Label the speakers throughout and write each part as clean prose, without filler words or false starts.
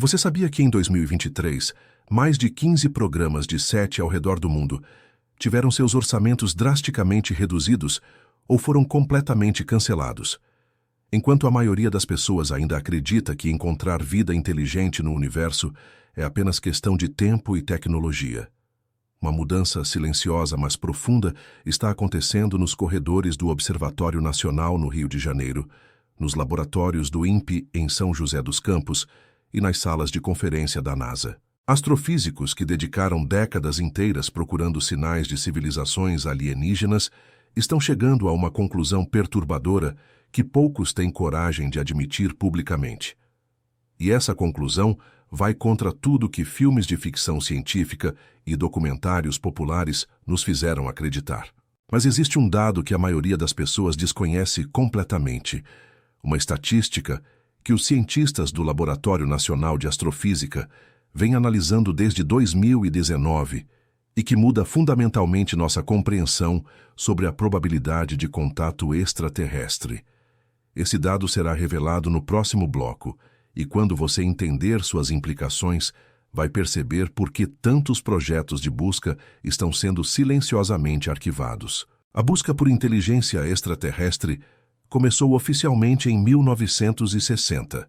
Speaker 1: Você sabia que em 2023, mais de 15 programas de 7 ao redor do mundo tiveram seus orçamentos drasticamente reduzidos ou foram completamente cancelados? Enquanto a maioria das pessoas ainda acredita que encontrar vida inteligente no universo é apenas questão de tempo e tecnologia. Uma mudança silenciosa, mas profunda, está acontecendo nos corredores do Observatório Nacional no Rio de Janeiro, nos laboratórios do INPE em São José dos Campos e nas salas de conferência da NASA. Astrofísicos que dedicaram décadas inteiras procurando sinais de civilizações alienígenas estão chegando a uma conclusão perturbadora que poucos têm coragem de admitir publicamente. E essa conclusão vai contra tudo que filmes de ficção científica e documentários populares nos fizeram acreditar. Mas existe um dado que a maioria das pessoas desconhece completamente, uma estatística que os cientistas do Laboratório Nacional de Astrofísica vêm analisando desde 2019 e que muda fundamentalmente nossa compreensão sobre a probabilidade de contato extraterrestre. Esse dado será revelado no próximo bloco, e quando você entender suas implicações, vai perceber por que tantos projetos de busca estão sendo silenciosamente arquivados. A busca por inteligência extraterrestre começou oficialmente em 1960,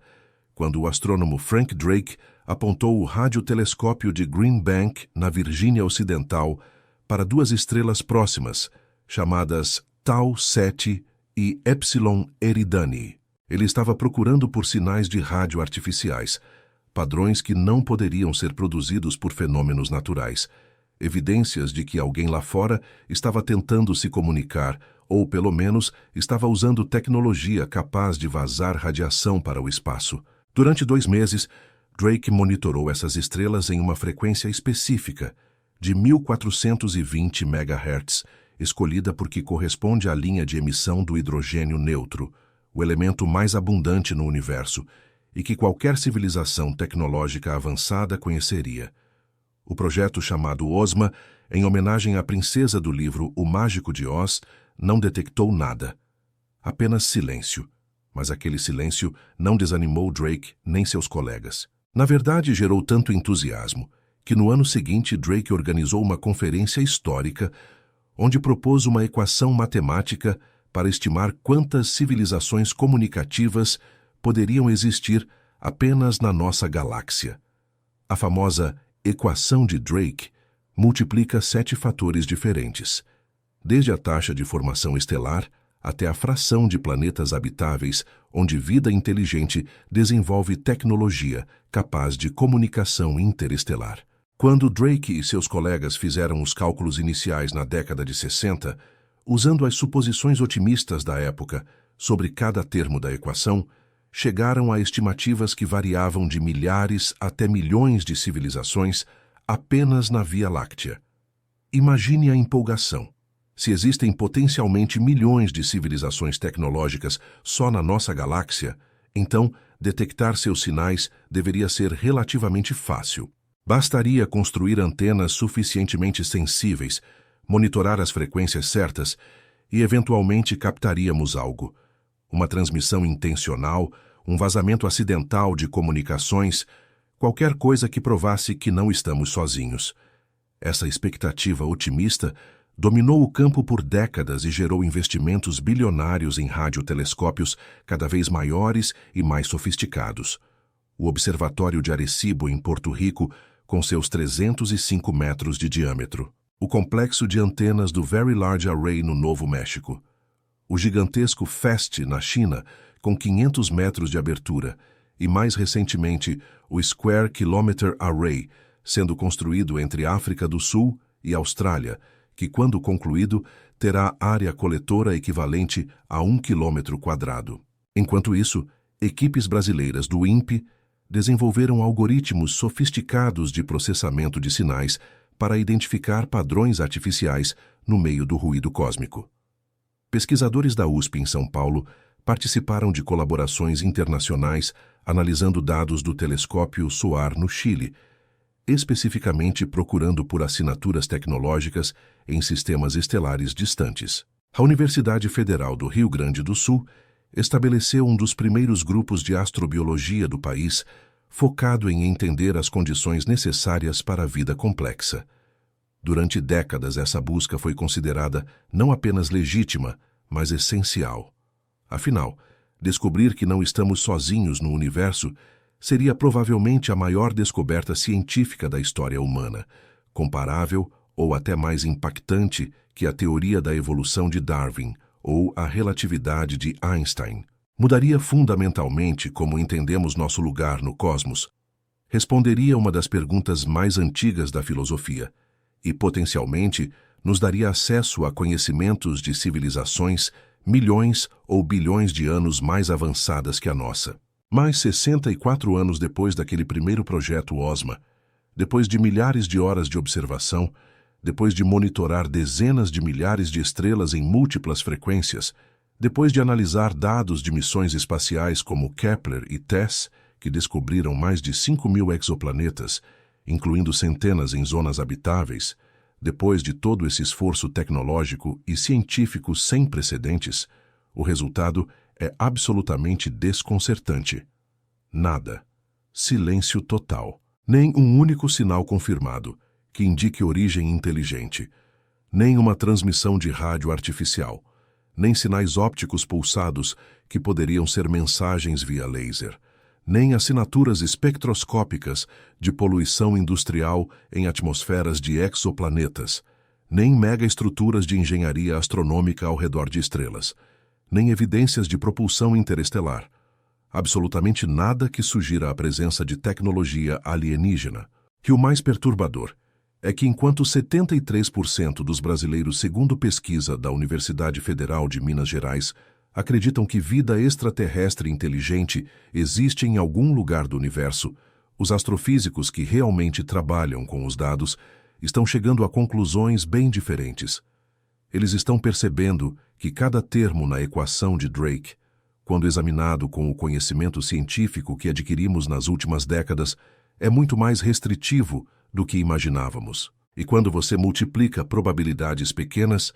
Speaker 1: quando o astrônomo Frank Drake apontou o radiotelescópio de Green Bank, na Virgínia Ocidental, para duas estrelas próximas, chamadas Tau 7 e Epsilon Eridani. Ele estava procurando por sinais de rádio artificiais, padrões que não poderiam ser produzidos por fenômenos naturais, evidências de que alguém lá fora estava tentando se comunicar, ou pelo menos estava usando tecnologia capaz de vazar radiação para o espaço. Durante 2 meses, Drake monitorou essas estrelas em uma frequência específica, de 1420 MHz, escolhida porque corresponde à linha de emissão do hidrogênio neutro, o elemento mais abundante no universo, e que qualquer civilização tecnológica avançada conheceria. O projeto chamado OSMA, em homenagem à princesa do livro O Mágico de Oz, não detectou nada. Apenas silêncio. Mas aquele silêncio não desanimou Drake nem seus colegas. Na verdade, gerou tanto entusiasmo que no ano seguinte Drake organizou uma conferência histórica onde propôs uma equação matemática para estimar quantas civilizações comunicativas poderiam existir apenas na nossa galáxia. A famosa equação de Drake multiplica 7 fatores diferentes, desde a taxa de formação estelar até a fração de planetas habitáveis onde vida inteligente desenvolve tecnologia capaz de comunicação interestelar. Quando Drake e seus colegas fizeram os cálculos iniciais na década de 60, usando as suposições otimistas da época sobre cada termo da equação, chegaram a estimativas que variavam de milhares até milhões de civilizações apenas na Via Láctea. Imagine a empolgação. Se existem potencialmente milhões de civilizações tecnológicas só na nossa galáxia, então detectar seus sinais deveria ser relativamente fácil. Bastaria construir antenas suficientemente sensíveis, monitorar as frequências certas e eventualmente captaríamos algo. Uma transmissão intencional, um vazamento acidental de comunicações, qualquer coisa que provasse que não estamos sozinhos. Essa expectativa otimista dominou o campo por décadas e gerou investimentos bilionários em radiotelescópios cada vez maiores e mais sofisticados. O Observatório de Arecibo, em Porto Rico, com seus 305 metros de diâmetro. O complexo de antenas do Very Large Array no Novo México. O gigantesco FAST na China, com 500 metros de abertura. E mais recentemente, o Square Kilometre Array, sendo construído entre África do Sul e Austrália, que, quando concluído, terá área coletora equivalente a 1 km². Enquanto isso, equipes brasileiras do INPE desenvolveram algoritmos sofisticados de processamento de sinais para identificar padrões artificiais no meio do ruído cósmico. Pesquisadores da USP em São Paulo participaram de colaborações internacionais analisando dados do telescópio SOAR no Chile, especificamente procurando por assinaturas tecnológicas em sistemas estelares distantes. A Universidade Federal do Rio Grande do Sul estabeleceu um dos primeiros grupos de astrobiologia do país, focado em entender as condições necessárias para a vida complexa. Durante décadas, essa busca foi considerada não apenas legítima, mas essencial. Afinal, descobrir que não estamos sozinhos no universo seria provavelmente a maior descoberta científica da história humana, comparável ou até mais impactante que a teoria da evolução de Darwin ou a relatividade de Einstein. Mudaria fundamentalmente como entendemos nosso lugar no cosmos. Responderia uma das perguntas mais antigas da filosofia e, potencialmente, nos daria acesso a conhecimentos de civilizações milhões ou bilhões de anos mais avançadas que a nossa. Mas 64 anos depois daquele primeiro projeto OSMA, depois de milhares de horas de observação, depois de monitorar dezenas de milhares de estrelas em múltiplas frequências, depois de analisar dados de missões espaciais como Kepler e TESS, que descobriram mais de 5.000 exoplanetas, incluindo centenas em zonas habitáveis, depois de todo esse esforço tecnológico e científico sem precedentes, o resultado é absolutamente desconcertante. Nada. Silêncio total. Nem um único sinal confirmado, que indique origem inteligente. Nem uma transmissão de rádio artificial. Nem sinais ópticos pulsados que poderiam ser mensagens via laser. Nem assinaturas espectroscópicas de poluição industrial em atmosferas de exoplanetas. Nem megaestruturas de engenharia astronômica ao redor de estrelas. Nem evidências de propulsão interestelar. Absolutamente nada que sugira a presença de tecnologia alienígena. E o mais perturbador é que enquanto 73% dos brasileiros, segundo pesquisa da Universidade Federal de Minas Gerais, acreditam que vida extraterrestre inteligente existe em algum lugar do universo, os astrofísicos que realmente trabalham com os dados estão chegando a conclusões bem diferentes. Eles estão percebendo que cada termo na equação de Drake, quando examinado com o conhecimento científico que adquirimos nas últimas décadas, é muito mais restritivo do que imaginávamos. E quando você multiplica probabilidades pequenas,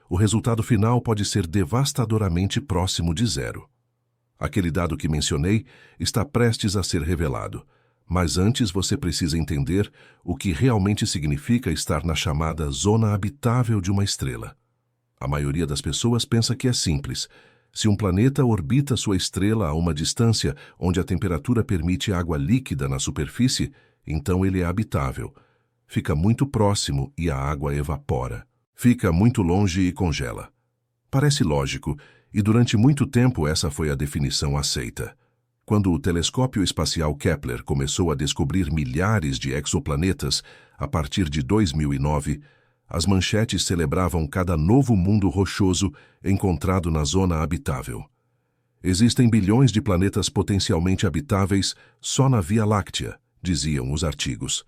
Speaker 1: o resultado final pode ser devastadoramente próximo de zero. Aquele dado que mencionei está prestes a ser revelado, mas antes você precisa entender o que realmente significa estar na chamada zona habitável de uma estrela. A maioria das pessoas pensa que é simples. Se um planeta orbita sua estrela a uma distância onde a temperatura permite água líquida na superfície, então ele é habitável. Fica muito próximo e a água evapora. Fica muito longe e congela. Parece lógico, e durante muito tempo essa foi a definição aceita. Quando o telescópio espacial Kepler começou a descobrir milhares de exoplanetas a partir de 2009, as manchetes celebravam cada novo mundo rochoso encontrado na zona habitável. Existem bilhões de planetas potencialmente habitáveis só na Via Láctea, diziam os artigos.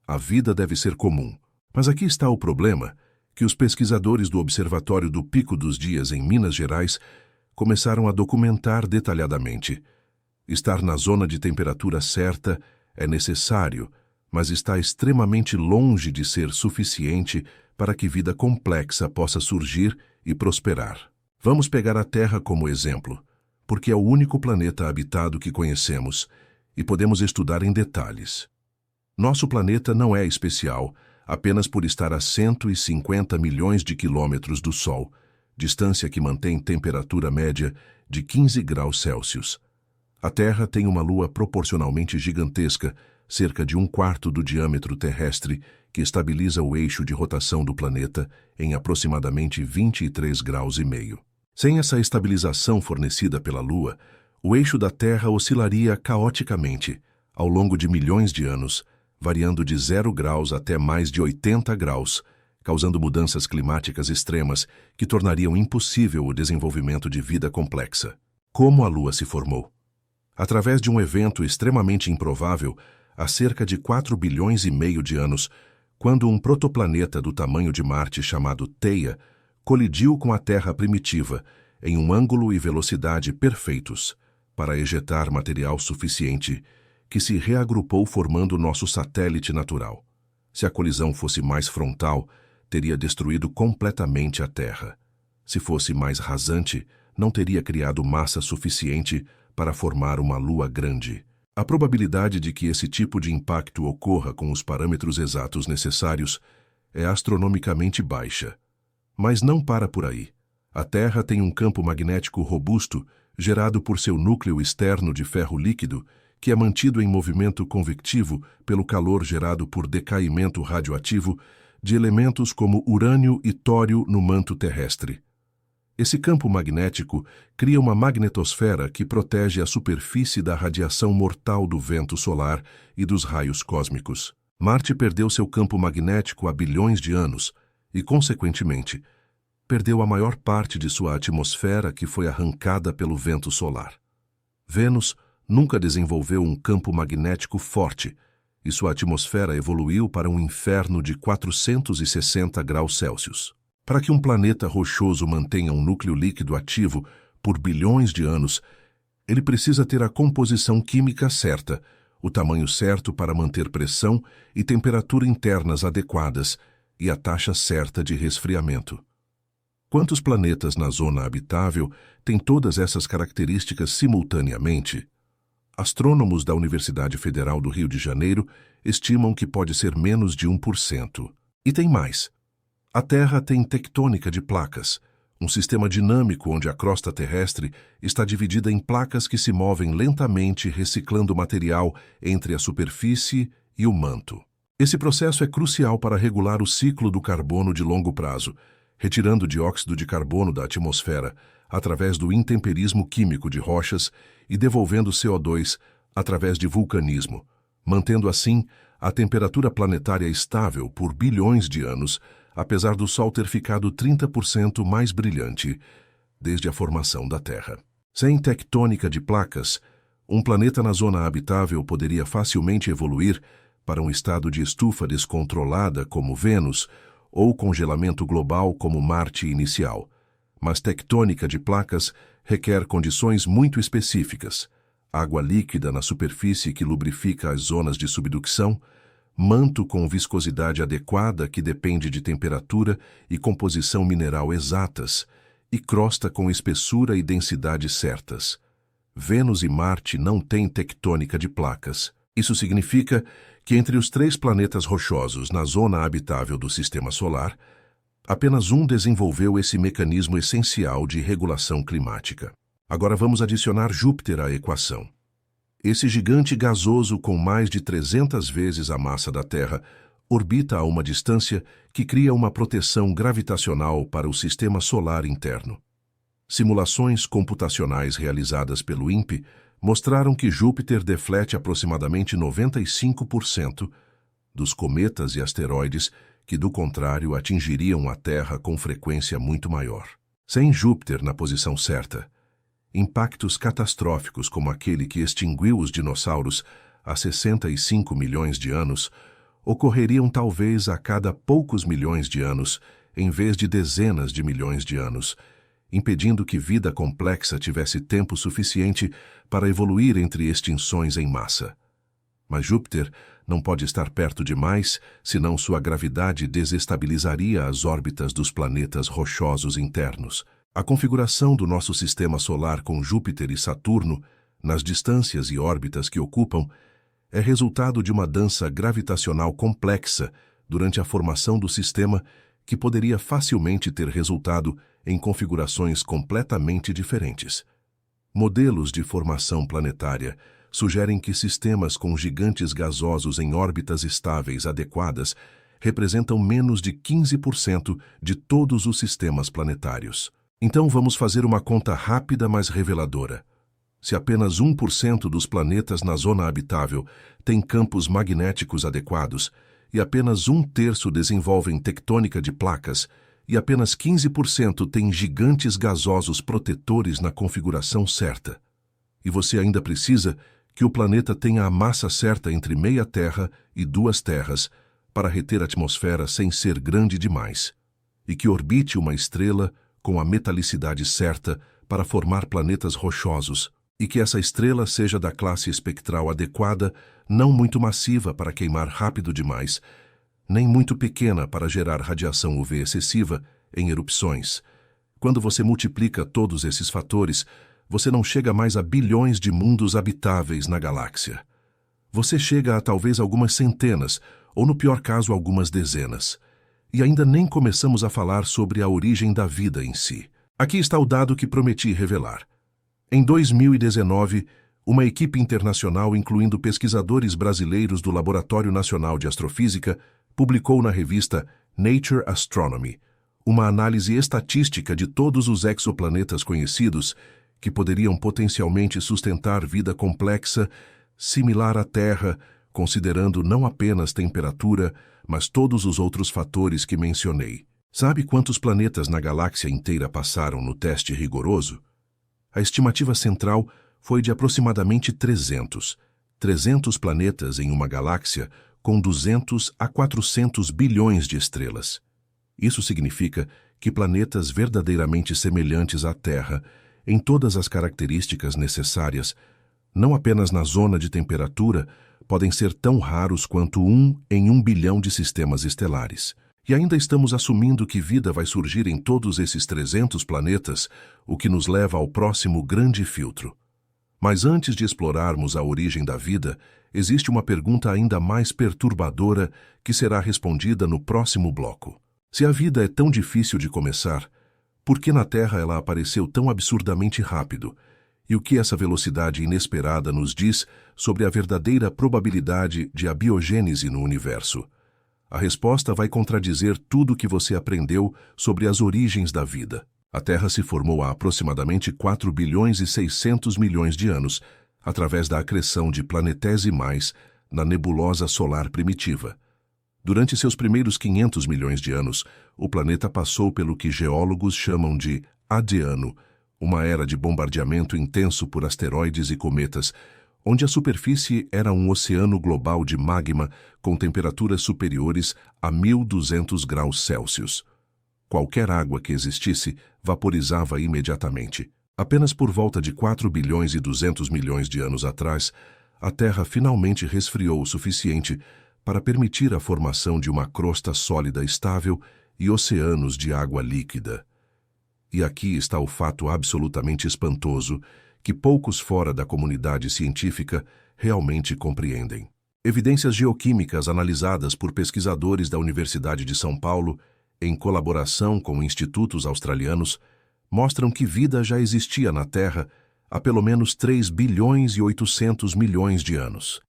Speaker 1: A vida deve ser comum. Mas aqui está o problema, que os pesquisadores do Observatório do Pico dos Dias em Minas Gerais começaram a documentar detalhadamente. Estar na zona de temperatura certa é necessário, mas está extremamente longe de ser suficiente para que vida complexa possa surgir e prosperar. Vamos pegar a Terra como exemplo, porque é o único planeta habitado que conhecemos e podemos estudar em detalhes. Nosso planeta não é especial apenas por estar a 150 milhões de quilômetros do Sol, distância que mantém temperatura média de 15 graus Celsius. A Terra tem uma lua proporcionalmente gigantesca, cerca de 1/4 do diâmetro terrestre, que estabiliza o eixo de rotação do planeta em aproximadamente 23 graus e meio. Sem essa estabilização fornecida pela Lua, o eixo da Terra oscilaria caoticamente ao longo de milhões de anos, variando de 0 graus até mais de 80 graus, causando mudanças climáticas extremas que tornariam impossível o desenvolvimento de vida complexa. Como a Lua se formou? Através de um evento extremamente improvável, há cerca de 4 bilhões e meio de anos, quando um protoplaneta do tamanho de Marte chamado Theia colidiu com a Terra primitiva em um ângulo e velocidade perfeitos para ejetar material suficiente que se reagrupou formando nosso satélite natural. Se a colisão fosse mais frontal, teria destruído completamente a Terra. Se fosse mais rasante, não teria criado massa suficiente para formar uma lua grande. A probabilidade de que esse tipo de impacto ocorra com os parâmetros exatos necessários é astronomicamente baixa. Mas não para por aí. A Terra tem um campo magnético robusto gerado por seu núcleo externo de ferro líquido, que é mantido em movimento convectivo pelo calor gerado por decaimento radioativo de elementos como urânio e tório no manto terrestre. Esse campo magnético cria uma magnetosfera que protege a superfície da radiação mortal do vento solar e dos raios cósmicos. Marte perdeu seu campo magnético há bilhões de anos e, consequentemente, perdeu a maior parte de sua atmosfera que foi arrancada pelo vento solar. Vênus nunca desenvolveu um campo magnético forte e sua atmosfera evoluiu para um inferno de 460 graus Celsius. Para que um planeta rochoso mantenha um núcleo líquido ativo por bilhões de anos, ele precisa ter a composição química certa, o tamanho certo para manter pressão e temperatura internas adequadas e a taxa certa de resfriamento. Quantos planetas na zona habitável têm todas essas características simultaneamente? Astrônomos da Universidade Federal do Rio de Janeiro estimam que pode ser menos de 1%. E tem mais. A Terra tem tectônica de placas, um sistema dinâmico onde a crosta terrestre está dividida em placas que se movem lentamente reciclando material entre a superfície e o manto. Esse processo é crucial para regular o ciclo do carbono de longo prazo, retirando dióxido de carbono da atmosfera através do intemperismo químico de rochas e devolvendo CO2 através de vulcanismo, mantendo assim a temperatura planetária estável por bilhões de anos, apesar do Sol ter ficado 30% mais brilhante desde a formação da Terra. Sem tectônica de placas, um planeta na zona habitável poderia facilmente evoluir para um estado de estufa descontrolada como Vênus ou congelamento global como Marte inicial. Mas tectônica de placas requer condições muito específicas: água líquida na superfície que lubrifica as zonas de subducção, manto com viscosidade adequada que depende de temperatura e composição mineral exatas, e crosta com espessura e densidade certas. Vênus e Marte não têm tectônica de placas. Isso significa que entre os 3 planetas rochosos na zona habitável do Sistema Solar, apenas um desenvolveu esse mecanismo essencial de regulação climática. Agora vamos adicionar Júpiter à equação. Esse gigante gasoso com mais de 300 vezes a massa da Terra orbita a uma distância que cria uma proteção gravitacional para o sistema solar interno. Simulações computacionais realizadas pelo INPE mostraram que Júpiter deflete aproximadamente 95% dos cometas e asteroides que, do contrário, atingiriam a Terra com frequência muito maior. Sem Júpiter na posição certa, impactos catastróficos como aquele que extinguiu os dinossauros há 65 milhões de anos ocorreriam talvez a cada poucos milhões de anos, em vez de dezenas de milhões de anos, impedindo que vida complexa tivesse tempo suficiente para evoluir entre extinções em massa. Mas Júpiter não pode estar perto demais, senão sua gravidade desestabilizaria as órbitas dos planetas rochosos internos. A configuração do nosso sistema solar com Júpiter e Saturno, nas distâncias e órbitas que ocupam, é resultado de uma dança gravitacional complexa durante a formação do sistema que poderia facilmente ter resultado em configurações completamente diferentes. Modelos de formação planetária sugerem que sistemas com gigantes gasosos em órbitas estáveis adequadas representam menos de 15% de todos os sistemas planetários. Então vamos fazer uma conta rápida, mas reveladora. Se apenas 1% dos planetas na zona habitável têm campos magnéticos adequados, e apenas 1/3 desenvolvem tectônica de placas, e apenas 15% têm gigantes gasosos protetores na configuração certa, e você ainda precisa que o planeta tenha a massa certa entre meia Terra e 2 terras para reter a atmosfera sem ser grande demais, e que orbite uma estrela com a metalicidade certa para formar planetas rochosos, e que essa estrela seja da classe espectral adequada, não muito massiva para queimar rápido demais, nem muito pequena para gerar radiação UV excessiva em erupções. Quando você multiplica todos esses fatores, você não chega mais a bilhões de mundos habitáveis na galáxia. Você chega a talvez algumas centenas, ou no pior caso, algumas dezenas. E ainda nem começamos a falar sobre a origem da vida em si. Aqui está o dado que prometi revelar. Em 2019, uma equipe internacional, incluindo pesquisadores brasileiros do Laboratório Nacional de Astrofísica, publicou na revista Nature Astronomy uma análise estatística de todos os exoplanetas conhecidos que poderiam potencialmente sustentar vida complexa, similar à Terra, considerando não apenas temperatura, mas todos os outros fatores que mencionei. Sabe quantos planetas na galáxia inteira passaram no teste rigoroso? A estimativa central foi de aproximadamente 300. 300 planetas em uma galáxia com 200 a 400 bilhões de estrelas. Isso significa que planetas verdadeiramente semelhantes à Terra, em todas as características necessárias, não apenas na zona de temperatura, podem ser tão raros quanto 1 em 1 bilhão de sistemas estelares. E ainda estamos assumindo que vida vai surgir em todos esses 300 planetas, o que nos leva ao próximo grande filtro. Mas antes de explorarmos a origem da vida, existe uma pergunta ainda mais perturbadora que será respondida no próximo bloco. Se a vida é tão difícil de começar, por que na Terra ela apareceu tão absurdamente rápido? E o que essa velocidade inesperada nos diz sobre a verdadeira probabilidade de abiogênese no universo? A resposta vai contradizer tudo o que você aprendeu sobre as origens da vida. A Terra se formou há aproximadamente 4 bilhões e 600 milhões de anos, através da acreção de planetesimais na nebulosa solar primitiva. Durante seus primeiros 500 milhões de anos, o planeta passou pelo que geólogos chamam de Adiano, uma era de bombardeamento intenso por asteroides e cometas, onde a superfície era um oceano global de magma com temperaturas superiores a 1.200 graus Celsius. Qualquer água que existisse vaporizava imediatamente. Apenas por volta de 4 bilhões e 200 milhões de anos atrás, a Terra finalmente resfriou o suficiente para permitir a formação de uma crosta sólida estável e oceanos de água líquida. E aqui está o fato absolutamente espantoso que poucos fora da comunidade científica realmente compreendem. Evidências geoquímicas analisadas por pesquisadores da Universidade de São Paulo, em colaboração com institutos australianos, mostram que vida já existia na Terra há pelo menos 3 bilhões e 800 milhões de anos.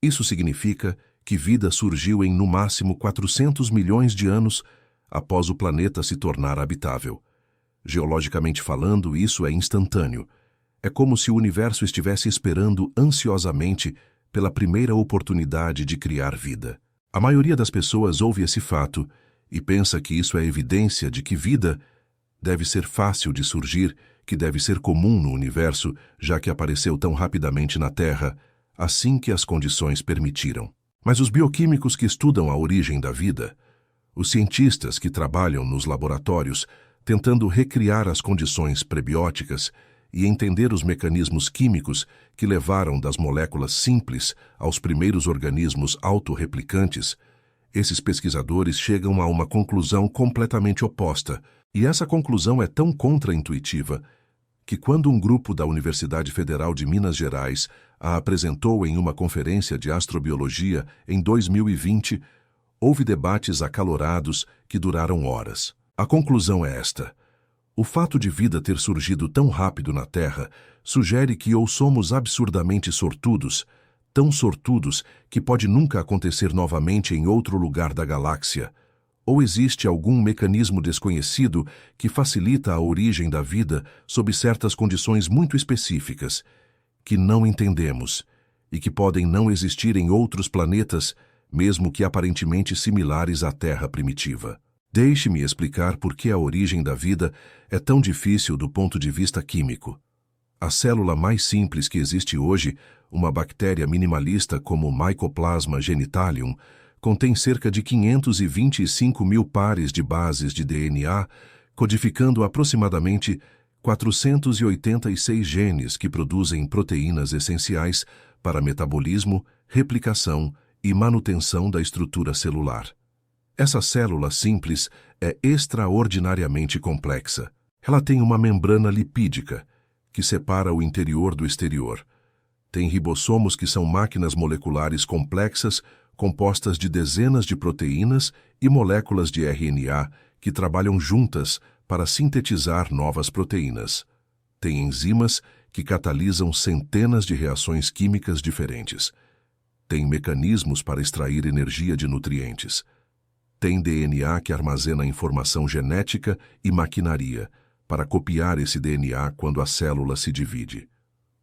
Speaker 1: Isso significa que vida surgiu em no máximo 400 milhões de anos após o planeta se tornar habitável. Geologicamente falando, isso é instantâneo. É como se o universo estivesse esperando ansiosamente pela primeira oportunidade de criar vida. A maioria das pessoas ouve esse fato e pensa que isso é evidência de que vida deve ser fácil de surgir, que deve ser comum no universo, já que apareceu tão rapidamente na Terra, assim que as condições permitiram. Mas os bioquímicos que estudam a origem da vida, os cientistas que trabalham nos laboratórios, tentando recriar as condições prebióticas e entender os mecanismos químicos que levaram das moléculas simples aos primeiros organismos autorreplicantes, esses pesquisadores chegam a uma conclusão completamente oposta, e essa conclusão é tão contraintuitiva que quando um grupo da Universidade Federal de Minas Gerais a apresentou em uma conferência de astrobiologia em 2020, houve debates acalorados que duraram horas. A conclusão é esta: o fato de vida ter surgido tão rápido na Terra sugere que ou somos absurdamente sortudos, tão sortudos que pode nunca acontecer novamente em outro lugar da galáxia, ou existe algum mecanismo desconhecido que facilita a origem da vida sob certas condições muito específicas, que não entendemos e que podem não existir em outros planetas, mesmo que aparentemente similares à Terra primitiva. Deixe-me explicar por que a origem da vida é tão difícil do ponto de vista químico. A célula mais simples que existe hoje, uma bactéria minimalista como Mycoplasma genitalium, contém cerca de 525 mil pares de bases de DNA, codificando aproximadamente 486 genes que produzem proteínas essenciais para metabolismo, replicação e manutenção da estrutura celular. Essa célula simples é extraordinariamente complexa. Ela tem uma membrana lipídica, que separa o interior do exterior. Tem ribossomos, que são máquinas moleculares complexas compostas de dezenas de proteínas e moléculas de RNA que trabalham juntas para sintetizar novas proteínas. Tem enzimas que catalisam centenas de reações químicas diferentes. Tem mecanismos para extrair energia de nutrientes. Tem DNA que armazena informação genética e maquinaria para copiar esse DNA quando a célula se divide.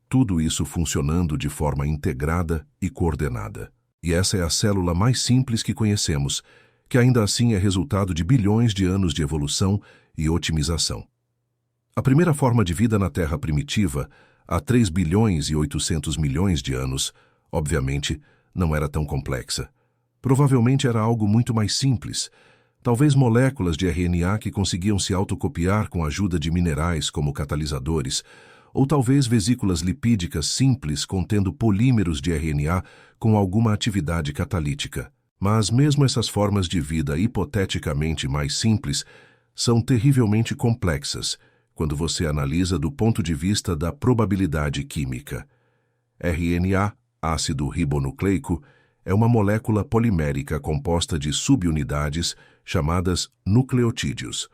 Speaker 1: Tudo isso funcionando de forma integrada e coordenada. E essa é a célula mais simples que conhecemos, que ainda assim é resultado de bilhões de anos de evolução e otimização. A primeira forma de vida na Terra primitiva, há 3 bilhões e 800 milhões de anos, obviamente, não era tão complexa. Provavelmente era algo muito mais simples, talvez moléculas de RNA que conseguiam se autocopiar com a ajuda de minerais como catalisadores, ou talvez vesículas lipídicas simples contendo polímeros de RNA com alguma atividade catalítica. Mas mesmo essas formas de vida hipoteticamente mais simples são terrivelmente complexas quando você analisa do ponto de vista da probabilidade química. RNA, ácido ribonucleico, é uma molécula polimérica composta de subunidades chamadas nucleotídeos.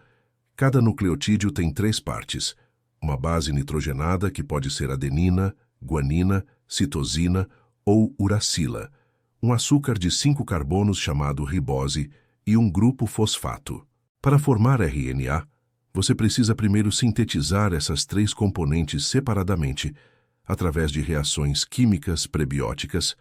Speaker 1: Cada nucleotídeo tem 3 partes: uma base nitrogenada, que pode ser adenina, guanina, citosina ou uracila, um açúcar de 5 carbonos chamado ribose e um grupo fosfato. Para formar RNA, você precisa primeiro sintetizar essas 3 componentes separadamente, através de reações químicas prebióticas,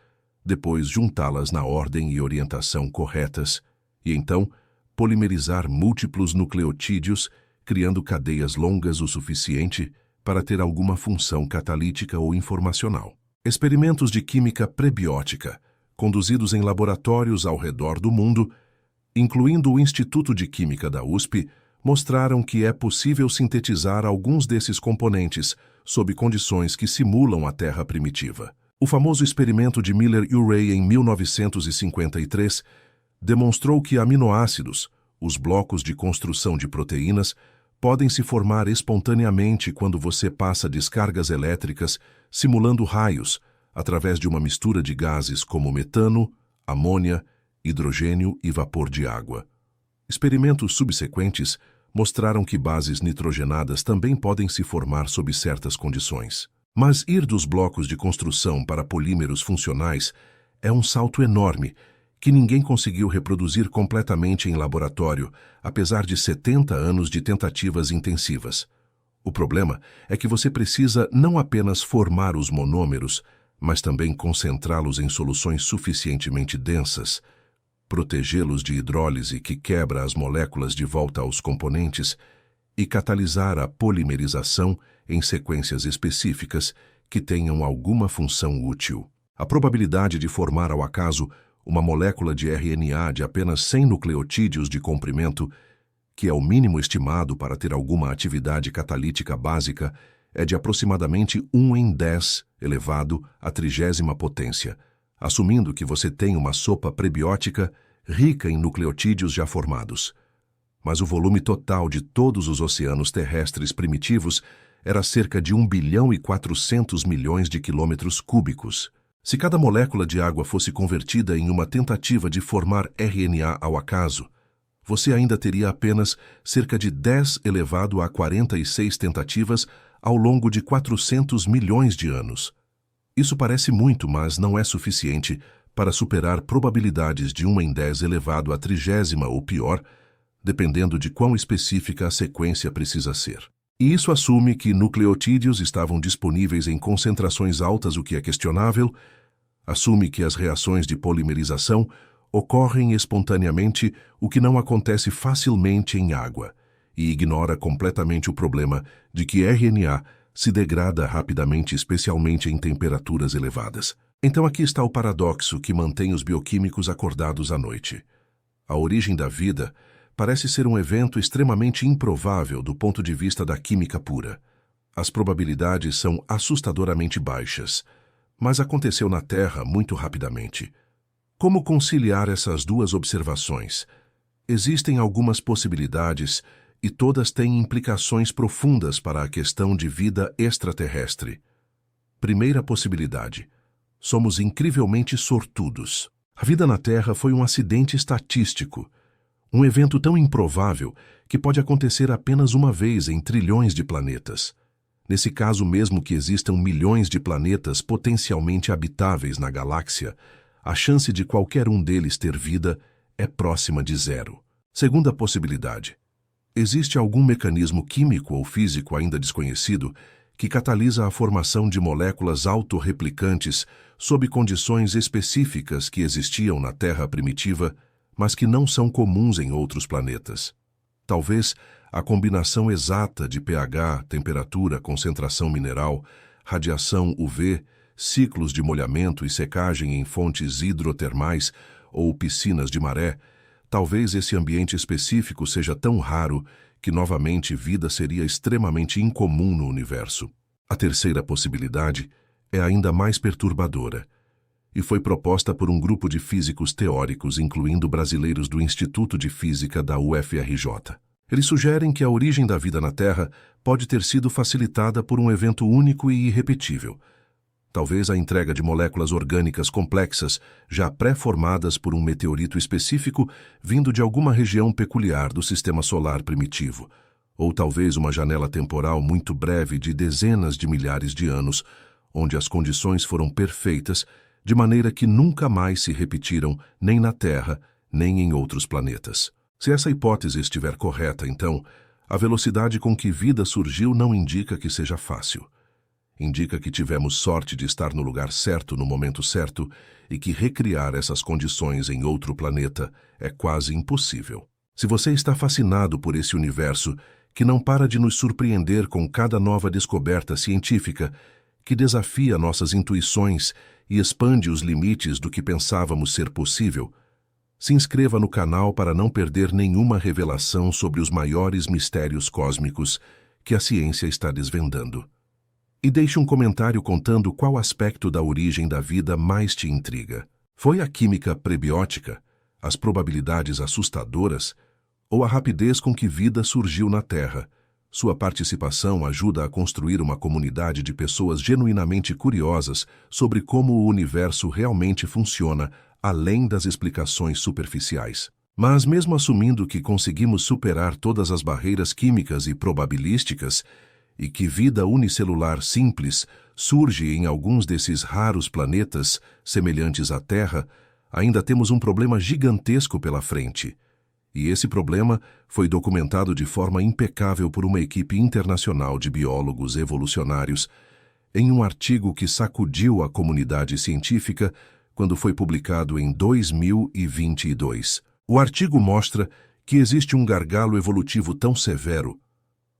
Speaker 1: depois juntá-las na ordem e orientação corretas, e então polimerizar múltiplos nucleotídeos, criando cadeias longas o suficiente para ter alguma função catalítica ou informacional. Experimentos de química prebiótica, conduzidos em laboratórios ao redor do mundo, incluindo o Instituto de Química da USP, mostraram que é possível sintetizar alguns desses componentes sob condições que simulam a Terra primitiva. O famoso experimento de Miller-Urey em 1953 demonstrou que aminoácidos, os blocos de construção de proteínas, podem se formar espontaneamente quando você passa descargas elétricas simulando raios através de uma mistura de gases como metano, amônia, hidrogênio e vapor de água. Experimentos subsequentes mostraram que bases nitrogenadas também podem se formar sob certas condições. Mas ir dos blocos de construção para polímeros funcionais é um salto enorme que ninguém conseguiu reproduzir completamente em laboratório, apesar de 70 anos de tentativas intensivas. O problema é que você precisa não apenas formar os monômeros, mas também concentrá-los em soluções suficientemente densas, protegê-los de hidrólise que quebra as moléculas de volta aos componentes e catalisar a polimerização em sequências específicas que tenham alguma função útil. A probabilidade de formar ao acaso uma molécula de RNA de apenas 100 nucleotídeos de comprimento, que é o mínimo estimado para ter alguma atividade catalítica básica, é de aproximadamente 1 em 10 elevado à 30ª potência, assumindo que você tem uma sopa prebiótica rica em nucleotídeos já formados. Mas o volume total de todos os oceanos terrestres primitivos era cerca de 1 bilhão e 400 milhões de quilômetros cúbicos. Se cada molécula de água fosse convertida em uma tentativa de formar RNA ao acaso, você ainda teria apenas cerca de 10 elevado a 46 tentativas ao longo de 400 milhões de anos. Isso parece muito, mas não é suficiente para superar probabilidades de 1 em 10 elevado à 30ª ou pior, dependendo de quão específica a sequência precisa ser. E isso assume que nucleotídeos estavam disponíveis em concentrações altas, o que é questionável, assume que as reações de polimerização ocorrem espontaneamente, o que não acontece facilmente em água, e ignora completamente o problema de que RNA se degrada rapidamente, especialmente em temperaturas elevadas. Então aqui está o paradoxo que mantém os bioquímicos acordados à noite. A origem da vida parece ser um evento extremamente improvável do ponto de vista da química pura. As probabilidades são assustadoramente baixas, mas aconteceu na Terra muito rapidamente. Como conciliar essas duas observações? Existem algumas possibilidades e todas têm implicações profundas para a questão de vida extraterrestre. Primeira possibilidade: somos incrivelmente sortudos. A vida na Terra foi um acidente estatístico, um evento tão improvável que pode acontecer apenas uma vez em trilhões de planetas. Nesse caso, mesmo que existam milhões de planetas potencialmente habitáveis na galáxia, a chance de qualquer um deles ter vida é próxima de zero. Segunda possibilidade: existe algum mecanismo químico ou físico ainda desconhecido que catalisa a formação de moléculas autorreplicantes sob condições específicas que existiam na Terra primitiva, mas que não são comuns em outros planetas. Talvez a combinação exata de pH, temperatura, concentração mineral, radiação UV, ciclos de molhamento e secagem em fontes hidrotermais ou piscinas de maré, talvez esse ambiente específico seja tão raro que novamente vida seria extremamente incomum no universo. A terceira possibilidade é ainda mais perturbadora e foi proposta por um grupo de físicos teóricos, incluindo brasileiros do Instituto de Física da UFRJ. Eles sugerem que a origem da vida na Terra pode ter sido facilitada por um evento único e irrepetível. Talvez a entrega de moléculas orgânicas complexas, já pré-formadas por um meteorito específico vindo de alguma região peculiar do sistema solar primitivo. Ou talvez uma janela temporal muito breve de dezenas de milhares de anos, onde as condições foram perfeitas, de maneira que nunca mais se repetiram nem na Terra, nem em outros planetas. Se essa hipótese estiver correta, então, a velocidade com que vida surgiu não indica que seja fácil. Indica que tivemos sorte de estar no lugar certo no momento certo e que recriar essas condições em outro planeta é quase impossível. Se você está fascinado por esse universo, que não para de nos surpreender com cada nova descoberta científica, que desafia nossas intuições e expande os limites do que pensávamos ser possível, se inscreva no canal para não perder nenhuma revelação sobre os maiores mistérios cósmicos que a ciência está desvendando. E deixe um comentário contando qual aspecto da origem da vida mais te intriga. Foi a química prebiótica, as probabilidades assustadoras, ou a rapidez com que vida surgiu na Terra? Sua participação ajuda a construir uma comunidade de pessoas genuinamente curiosas sobre como o universo realmente funciona, além das explicações superficiais. Mas mesmo assumindo que conseguimos superar todas as barreiras químicas e probabilísticas, e que vida unicelular simples surge em alguns desses raros planetas semelhantes à Terra, ainda temos um problema gigantesco pela frente. E esse problema foi documentado de forma impecável por uma equipe internacional de biólogos evolucionários em um artigo que sacudiu a comunidade científica quando foi publicado em 2022. O artigo mostra que existe um gargalo evolutivo tão severo,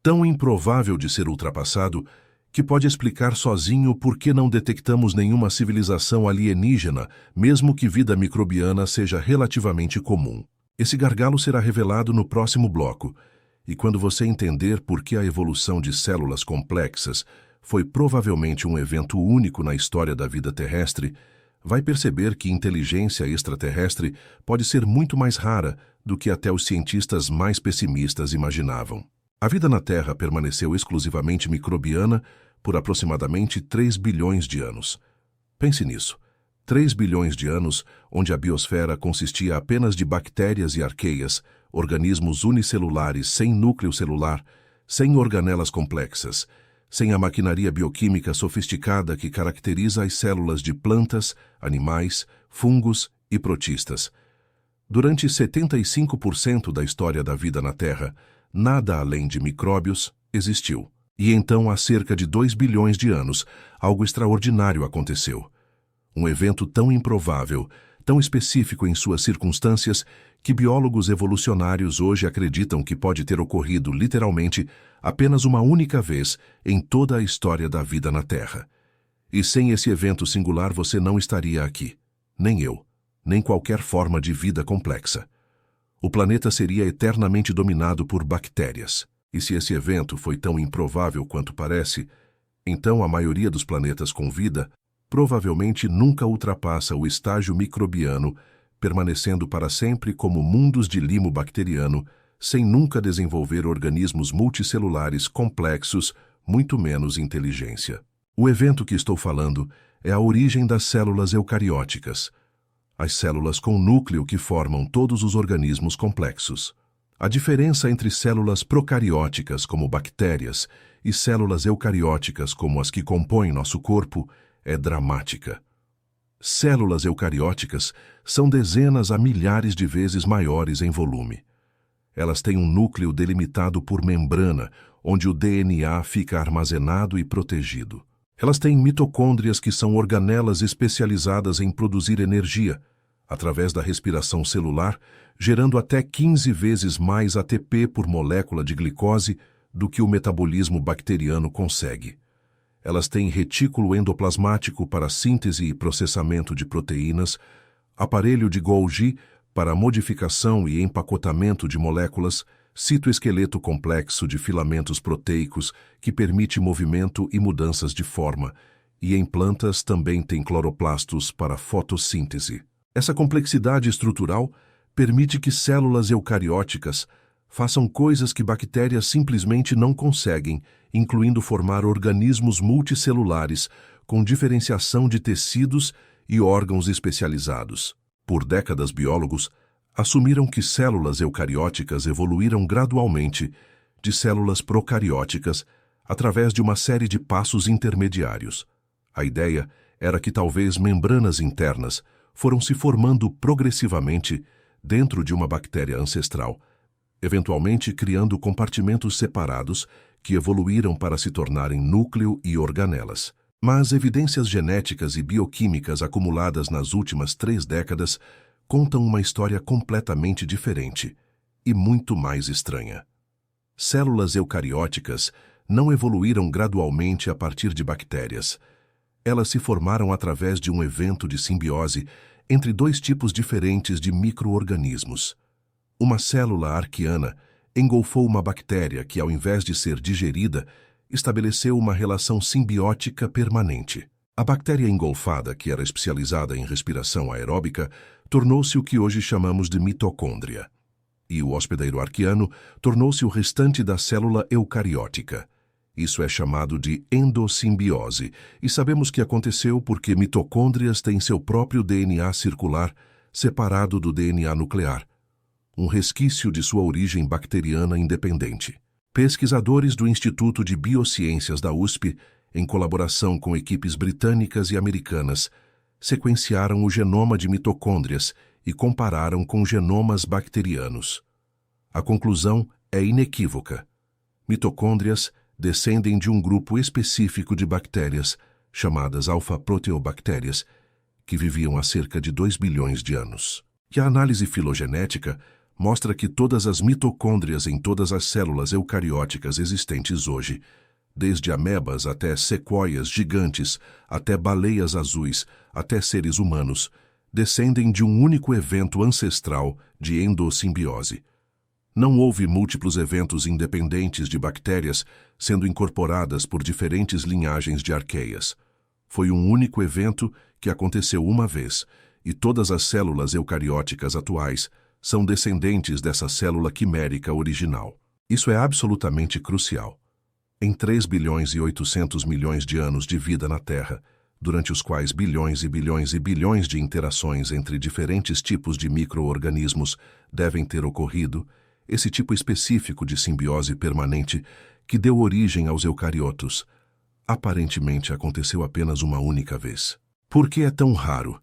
Speaker 1: tão improvável de ser ultrapassado, que pode explicar sozinho por que não detectamos nenhuma civilização alienígena, mesmo que vida microbiana seja relativamente comum. Esse gargalo será revelado no próximo bloco, e quando você entender por que a evolução de células complexas foi provavelmente um evento único na história da vida terrestre, vai perceber que inteligência extraterrestre pode ser muito mais rara do que até os cientistas mais pessimistas imaginavam. A vida na Terra permaneceu exclusivamente microbiana por aproximadamente 3 bilhões de anos. Pense nisso. 3 bilhões de anos onde a biosfera consistia apenas de bactérias e arqueias, organismos unicelulares sem núcleo celular, sem organelas complexas, sem a maquinaria bioquímica sofisticada que caracteriza as células de plantas, animais, fungos e protistas. Durante 75% da história da vida na Terra, nada além de micróbios existiu. E então, há cerca de 2 bilhões de anos, algo extraordinário aconteceu. Um evento tão improvável, tão específico em suas circunstâncias, que biólogos evolucionários hoje acreditam que pode ter ocorrido literalmente apenas uma única vez em toda a história da vida na Terra. E sem esse evento singular você não estaria aqui, nem eu, nem qualquer forma de vida complexa. O planeta seria eternamente dominado por bactérias. E se esse evento foi tão improvável quanto parece, então a maioria dos planetas com vida provavelmente nunca ultrapassa o estágio microbiano, permanecendo para sempre como mundos de limo bacteriano, sem nunca desenvolver organismos multicelulares complexos, muito menos inteligência. O evento que estou falando é a origem das células eucarióticas, as células com núcleo que formam todos os organismos complexos. A diferença entre células procarióticas, como bactérias, e células eucarióticas, como as que compõem nosso corpo, é dramática. Células eucarióticas são dezenas a milhares de vezes maiores em volume. Elas têm um núcleo delimitado por membrana, onde o DNA fica armazenado e protegido. Elas têm mitocôndrias que são organelas especializadas em produzir energia, através da respiração celular, gerando até 15 vezes mais ATP por molécula de glicose do que o metabolismo bacteriano consegue. Elas têm retículo endoplasmático para síntese e processamento de proteínas, aparelho de Golgi para modificação e empacotamento de moléculas, citoesqueleto complexo de filamentos proteicos que permite movimento e mudanças de forma, e em plantas também tem cloroplastos para fotossíntese. Essa complexidade estrutural permite que células eucarióticas façam coisas que bactérias simplesmente não conseguem, incluindo formar organismos multicelulares com diferenciação de tecidos e órgãos especializados. Por décadas, biólogos assumiram que células eucarióticas evoluíram gradualmente de células procarióticas através de uma série de passos intermediários. A ideia era que talvez membranas internas foram se formando progressivamente dentro de uma bactéria ancestral, eventualmente criando compartimentos separados que evoluíram para se tornarem núcleo e organelas. Mas evidências genéticas e bioquímicas acumuladas nas últimas 3 décadas contam uma história completamente diferente e muito mais estranha. Células eucarióticas não evoluíram gradualmente a partir de bactérias. Elas se formaram através de um evento de simbiose entre 2 tipos diferentes de micro-organismos. Uma célula arqueana engolfou uma bactéria que, ao invés de ser digerida, estabeleceu uma relação simbiótica permanente. A bactéria engolfada, que era especializada em respiração aeróbica, tornou-se o que hoje chamamos de mitocôndria. E o hospedeiro arqueano tornou-se o restante da célula eucariótica. Isso é chamado de endossimbiose, e sabemos que aconteceu porque mitocôndrias têm seu próprio DNA circular separado do DNA nuclear, um resquício de sua origem bacteriana independente. Pesquisadores do Instituto de Biociências da USP, em colaboração com equipes britânicas e americanas, sequenciaram o genoma de mitocôndrias e compararam com genomas bacterianos. A conclusão é inequívoca. Mitocôndrias descendem de um grupo específico de bactérias, chamadas alfa-proteobactérias, que viviam há cerca de 2 bilhões de anos. E a análise filogenética mostra que todas as mitocôndrias em todas as células eucarióticas existentes hoje, desde amebas até sequoias gigantes, até baleias azuis, até seres humanos, descendem de um único evento ancestral de endossimbiose. Não houve múltiplos eventos independentes de bactérias sendo incorporadas por diferentes linhagens de arqueias. Foi um único evento que aconteceu uma vez, e todas as células eucarióticas atuais são descendentes dessa célula quimérica original. Isso é absolutamente crucial. Em 3 bilhões e 800 milhões de anos de vida na Terra, durante os quais bilhões e bilhões e bilhões de interações entre diferentes tipos de micro-organismos devem ter ocorrido, esse tipo específico de simbiose permanente que deu origem aos eucariotos, aparentemente aconteceu apenas uma única vez. Por que é tão raro?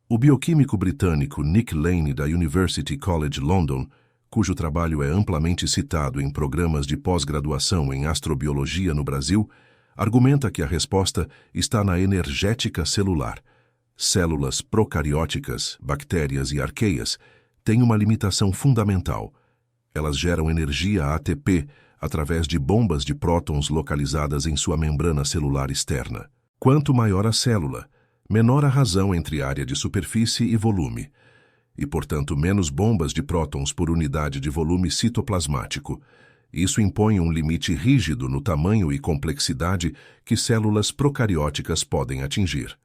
Speaker 1: O bioquímico britânico Nick Lane, da University College London, cujo trabalho é amplamente citado em programas de pós-graduação em astrobiologia no Brasil, argumenta que a resposta está na energética celular. Células procarióticas, bactérias e arqueias têm uma limitação fundamental. Elas geram energia ATP através de bombas de prótons localizadas em sua membrana celular externa. Quanto maior a célula, menor a razão entre área de superfície e volume, e, portanto, menos bombas de prótons por unidade de volume citoplasmático. Isso impõe um limite rígido no tamanho e complexidade que células procarióticas podem atingir.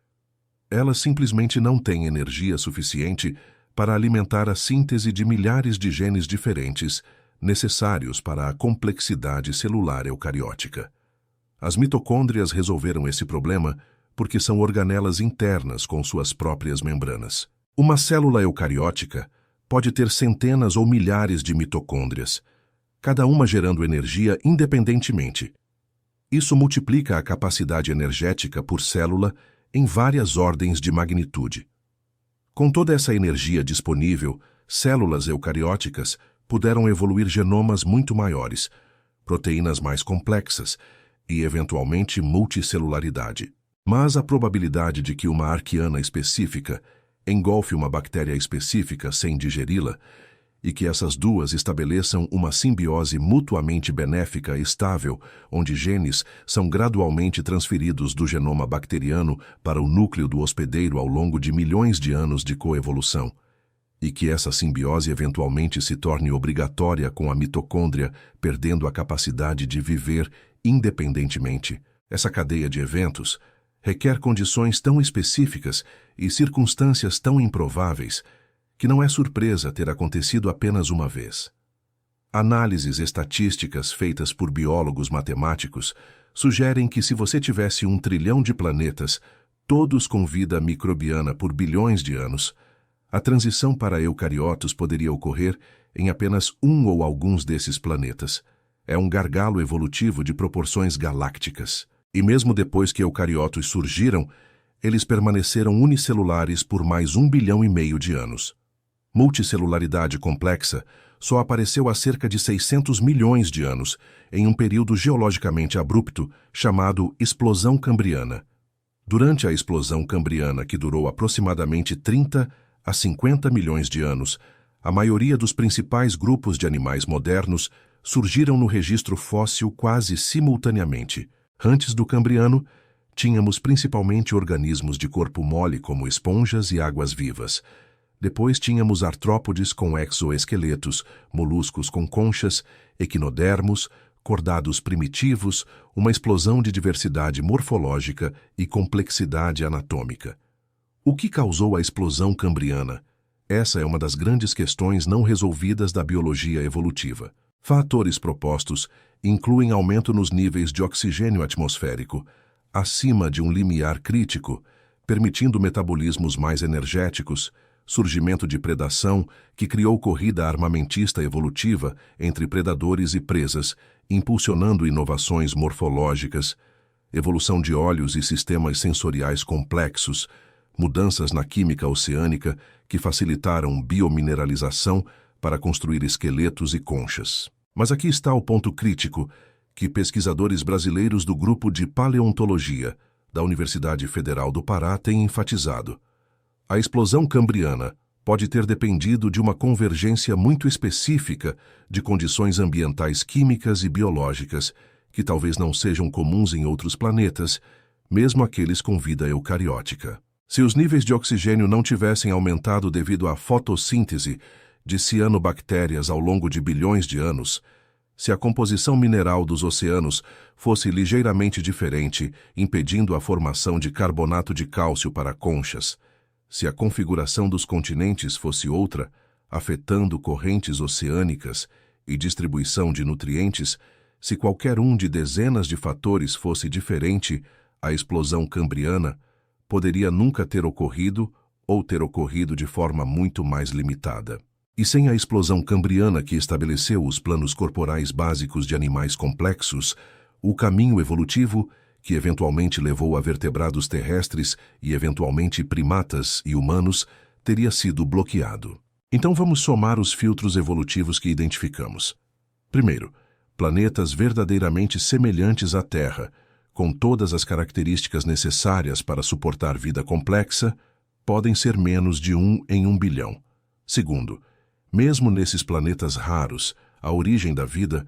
Speaker 1: Elas simplesmente não têm energia suficiente para alimentar a síntese de milhares de genes diferentes, necessários para a complexidade celular eucariótica. As mitocôndrias resolveram esse problema porque são organelas internas com suas próprias membranas. Uma célula eucariótica pode ter centenas ou milhares de mitocôndrias, cada uma gerando energia independentemente. Isso multiplica a capacidade energética por célula em várias ordens de magnitude. Com toda essa energia disponível, células eucarióticas puderam evoluir genomas muito maiores, proteínas mais complexas e, eventualmente, multicelularidade. Mas a probabilidade de que uma arqueana específica engolfe uma bactéria específica sem digeri-la e que essas duas estabeleçam uma simbiose mutuamente benéfica estável, onde genes são gradualmente transferidos do genoma bacteriano para o núcleo do hospedeiro ao longo de milhões de anos de coevolução, e que essa simbiose eventualmente se torne obrigatória com a mitocôndria, perdendo a capacidade de viver independentemente. Essa cadeia de eventos requer condições tão específicas e circunstâncias tão improváveis que não é surpresa ter acontecido apenas uma vez. Análises estatísticas feitas por biólogos matemáticos sugerem que se você tivesse 1 trilhão de planetas, todos com vida microbiana por bilhões de anos, a transição para eucariotos poderia ocorrer em apenas um ou alguns desses planetas. É um gargalo evolutivo de proporções galácticas. E mesmo depois que eucariotos surgiram, eles permaneceram unicelulares por mais 1,5 bilhão de anos. Multicelularidade complexa só apareceu há cerca de 600 milhões de anos, em um período geologicamente abrupto chamado Explosão Cambriana. Durante a Explosão Cambriana, que durou aproximadamente 30 a 50 milhões de anos, a maioria dos principais grupos de animais modernos surgiram no registro fóssil quase simultaneamente. Antes do Cambriano, tínhamos principalmente organismos de corpo mole como esponjas e águas-vivas. Depois tínhamos artrópodes com exoesqueletos, moluscos com conchas, equinodermos, cordados primitivos, uma explosão de diversidade morfológica e complexidade anatômica. O que causou a explosão cambriana? Essa é uma das grandes questões não resolvidas da biologia evolutiva. Fatores propostos incluem aumento nos níveis de oxigênio atmosférico, acima de um limiar crítico, permitindo metabolismos mais energéticos, surgimento de predação, que criou corrida armamentista evolutiva entre predadores e presas, impulsionando inovações morfológicas, evolução de olhos e sistemas sensoriais complexos, mudanças na química oceânica que facilitaram biomineralização para construir esqueletos e conchas. Mas aqui está o ponto crítico que pesquisadores brasileiros do Grupo de Paleontologia da Universidade Federal do Pará têm enfatizado. A explosão cambriana pode ter dependido de uma convergência muito específica de condições ambientais químicas e biológicas que talvez não sejam comuns em outros planetas, mesmo aqueles com vida eucariótica. Se os níveis de oxigênio não tivessem aumentado devido à fotossíntese de cianobactérias ao longo de bilhões de anos, se a composição mineral dos oceanos fosse ligeiramente diferente, impedindo a formação de carbonato de cálcio para conchas, se a configuração dos continentes fosse outra, afetando correntes oceânicas e distribuição de nutrientes, se qualquer um de dezenas de fatores fosse diferente, a explosão cambriana poderia nunca ter ocorrido ou ter ocorrido de forma muito mais limitada. E sem a explosão cambriana que estabeleceu os planos corporais básicos de animais complexos, o caminho evolutivo que eventualmente levou a vertebrados terrestres e eventualmente primatas e humanos, teria sido bloqueado. Então vamos somar os filtros evolutivos que identificamos. Primeiro, planetas verdadeiramente semelhantes à Terra, com todas as características necessárias para suportar vida complexa, podem ser menos de 1 em 1 bilhão. Segundo, mesmo nesses planetas raros, a origem da vida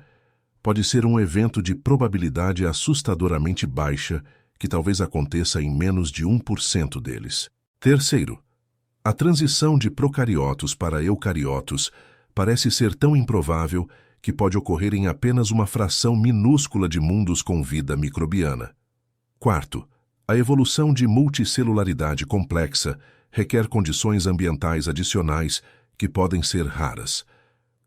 Speaker 1: pode ser um evento de probabilidade assustadoramente baixa que talvez aconteça em menos de 1% deles. Terceiro, a transição de procariotos para eucariotos parece ser tão improvável que pode ocorrer em apenas uma fração minúscula de mundos com vida microbiana. Quarto, a evolução de multicelularidade complexa requer condições ambientais adicionais que podem ser raras.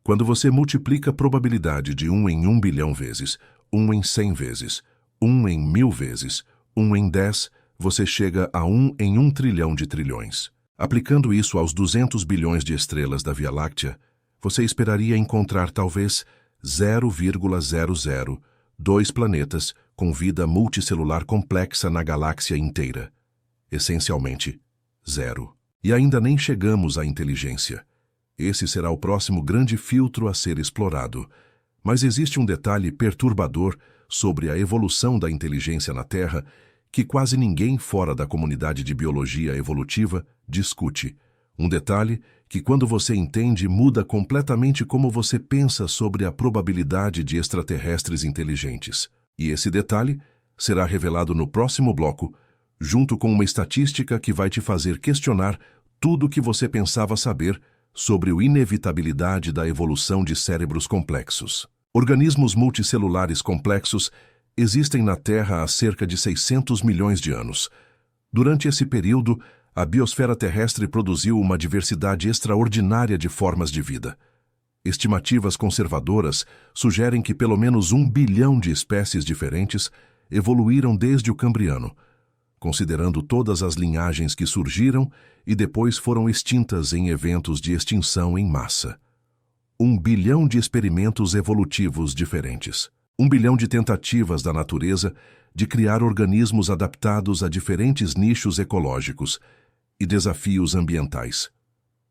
Speaker 1: Quando você multiplica a probabilidade de 1 em 1 bilhão vezes, 1 em 100 vezes, 1 em 1000 vezes, 1 em 10, você chega a 1 em 1 trilhão de trilhões. Aplicando isso aos 200 bilhões de estrelas da Via Láctea, você esperaria encontrar talvez 0,002 planetas com vida multicelular complexa na galáxia inteira. Essencialmente, zero. E ainda nem chegamos à inteligência. Esse será o próximo grande filtro a ser explorado. Mas existe um detalhe perturbador sobre a evolução da inteligência na Terra que quase ninguém fora da comunidade de biologia evolutiva discute. Um detalhe que, quando você entende, muda completamente como você pensa sobre a probabilidade de extraterrestres inteligentes. E esse detalhe será revelado no próximo bloco, junto com uma estatística que vai te fazer questionar tudo o que você pensava saber sobre a inevitabilidade da evolução de cérebros complexos. Organismos multicelulares complexos existem na Terra há cerca de 600 milhões de anos. Durante esse período, a biosfera terrestre produziu uma diversidade extraordinária de formas de vida. Estimativas conservadoras sugerem que pelo menos 1 bilhão de espécies diferentes evoluíram desde o Cambriano, considerando todas as linhagens que surgiram e depois foram extintas em eventos de extinção em massa. 1 bilhão de experimentos evolutivos diferentes. 1 bilhão de tentativas da natureza de criar organismos adaptados a diferentes nichos ecológicos e desafios ambientais.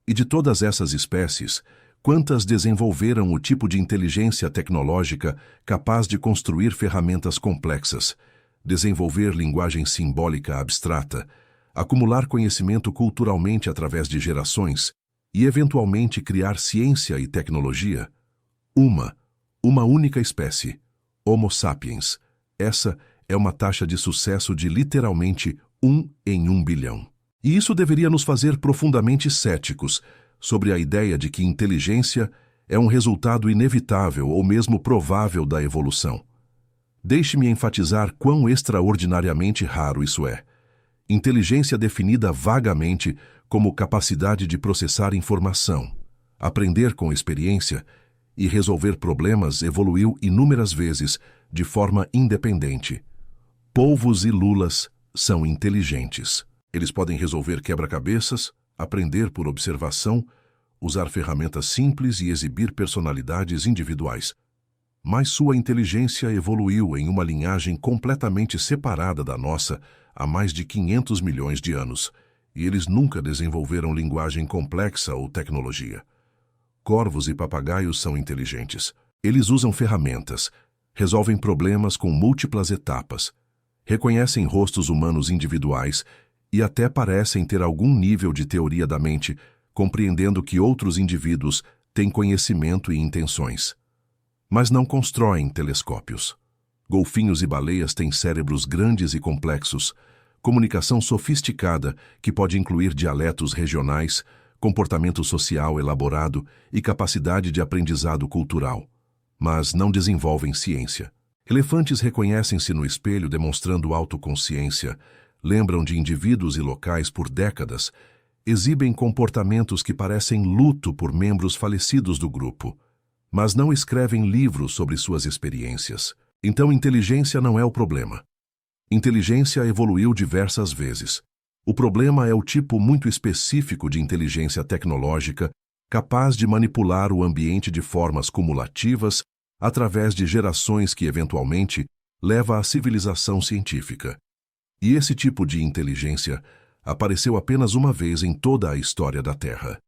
Speaker 1: E de todas essas espécies, quantas desenvolveram o tipo de inteligência tecnológica capaz de construir ferramentas complexas, desenvolver linguagem simbólica abstrata, acumular conhecimento culturalmente através de gerações e, eventualmente, criar ciência e tecnologia? Uma única espécie, Homo sapiens. Essa é uma taxa de sucesso de literalmente 1 em 1 bilhão. E isso deveria nos fazer profundamente céticos sobre a ideia de que inteligência é um resultado inevitável ou mesmo provável da evolução. Deixe-me enfatizar quão extraordinariamente raro isso é. Inteligência definida vagamente como capacidade de processar informação, aprender com experiência e resolver problemas evoluiu inúmeras vezes de forma independente. Polvos e lulas são inteligentes. Eles podem resolver quebra-cabeças, aprender por observação, usar ferramentas simples e exibir personalidades individuais. Mas sua inteligência evoluiu em uma linhagem completamente separada da nossa há mais de 500 milhões de anos, e eles nunca desenvolveram linguagem complexa ou tecnologia. Corvos e papagaios são inteligentes. Eles usam ferramentas, resolvem problemas com múltiplas etapas, reconhecem rostos humanos individuais e até parecem ter algum nível de teoria da mente, compreendendo que outros indivíduos têm conhecimento e intenções. Mas não constroem telescópios. Golfinhos e baleias têm cérebros grandes e complexos, comunicação sofisticada que pode incluir dialetos regionais, comportamento social elaborado e capacidade de aprendizado cultural, mas não desenvolvem ciência. Elefantes reconhecem-se no espelho demonstrando autoconsciência, lembram de indivíduos e locais por décadas, exibem comportamentos que parecem luto por membros falecidos do grupo, mas não escrevem livros sobre suas experiências. Então, inteligência não é o problema. Inteligência evoluiu diversas vezes. O problema é o tipo muito específico de inteligência tecnológica capaz de manipular o ambiente de formas cumulativas através de gerações que, eventualmente, leva à civilização científica. E esse tipo de inteligência apareceu apenas uma vez em toda a história da Terra.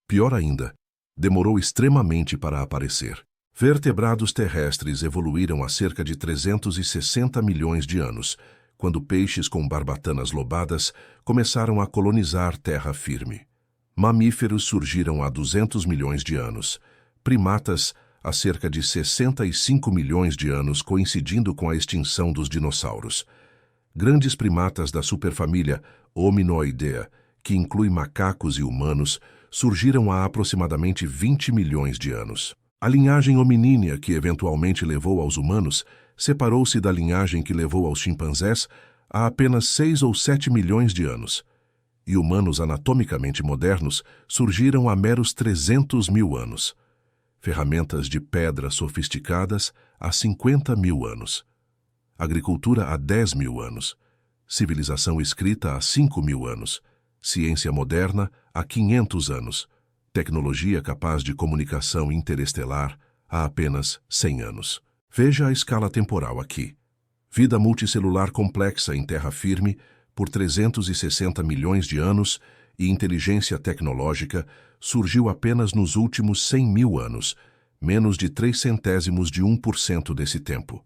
Speaker 1: Pior ainda, demorou extremamente para aparecer. Vertebrados terrestres evoluíram há cerca de 360 milhões de anos, quando peixes com barbatanas lobadas começaram a colonizar terra firme. Mamíferos surgiram há 200 milhões de anos, primatas há cerca de 65 milhões de anos, coincidindo com a extinção dos dinossauros. Grandes primatas da superfamília Hominoidea, que inclui macacos e humanos, surgiram há aproximadamente 20 milhões de anos. A linhagem hominínea que eventualmente levou aos humanos separou-se da linhagem que levou aos chimpanzés há apenas 6 ou 7 milhões de anos, e humanos anatomicamente modernos surgiram há meros 300 mil anos. ferramentas de pedra sofisticadas há 50 mil anos, agricultura há 10 mil anos, civilização escrita há 5 mil anos, ciência moderna há 500 anos, tecnologia capaz de comunicação interestelar há apenas 100 anos. Veja a escala temporal aqui. Vida multicelular complexa em terra firme por 360 milhões de anos e inteligência tecnológica surgiu apenas nos últimos 100 mil anos, menos de 0,03% desse tempo.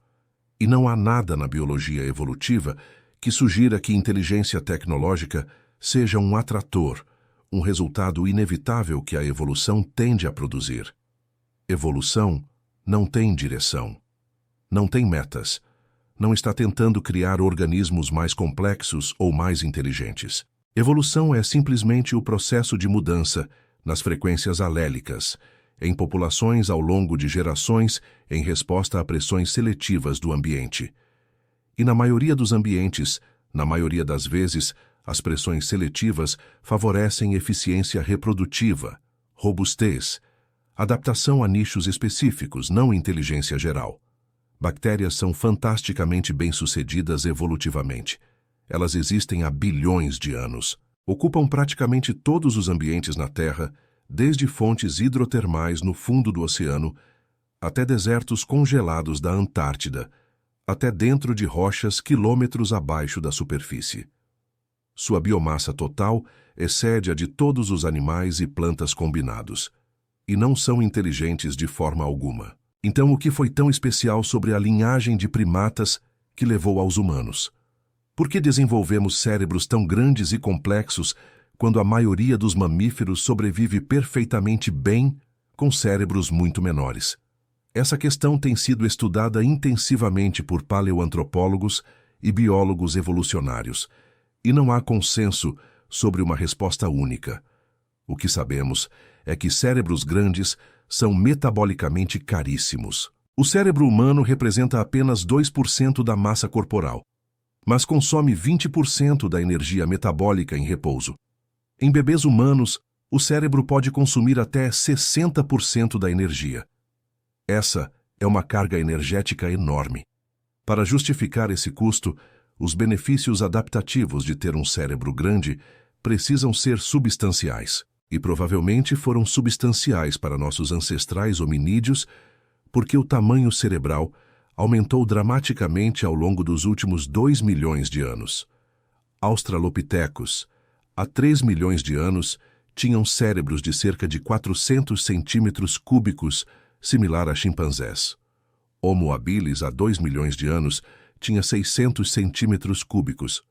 Speaker 1: E não há nada na biologia evolutiva que sugira que inteligência tecnológica seja um atrator, um resultado inevitável que a evolução tende a produzir. Evolução não tem direção, não tem metas, não está tentando criar organismos mais complexos ou mais inteligentes. Evolução é simplesmente o processo de mudança nas frequências alélicas, em populações ao longo de gerações em resposta a pressões seletivas do ambiente. E na maioria dos ambientes, na maioria das vezes, as pressões seletivas favorecem eficiência reprodutiva, robustez, adaptação a nichos específicos, não inteligência geral. Bactérias são fantasticamente bem-sucedidas evolutivamente. Elas existem há bilhões de anos. Ocupam praticamente todos os ambientes na Terra, desde fontes hidrotermais no fundo do oceano, até desertos congelados da Antártida, até dentro de rochas quilômetros abaixo da superfície. Sua biomassa total excede a de todos os animais e plantas combinados, e não são inteligentes de forma alguma. Então, o que foi tão especial sobre a linhagem de primatas que levou aos humanos? Por que desenvolvemos cérebros tão grandes e complexos quando a maioria dos mamíferos sobrevive perfeitamente bem com cérebros muito menores? Essa questão tem sido estudada intensivamente por paleoantropólogos e biólogos evolucionários, e não há consenso sobre uma resposta única. O que sabemos é que cérebros grandes são metabolicamente caríssimos. O cérebro humano representa apenas 2% da massa corporal, mas consome 20% da energia metabólica em repouso. Em bebês humanos, o cérebro pode consumir até 60% da energia. Essa é uma carga energética enorme. Para justificar esse custo, os benefícios adaptativos de ter um cérebro grande precisam ser substanciais, e provavelmente foram substanciais para nossos ancestrais hominídeos, porque o tamanho cerebral aumentou dramaticamente ao longo dos últimos 2 milhões de anos. Australopithecus, há 3 milhões de anos, tinham cérebros de cerca de 400 centímetros cúbicos, similar a chimpanzés. Homo habilis, há 2 milhões de anos, tinha 600 centímetros cúbicos.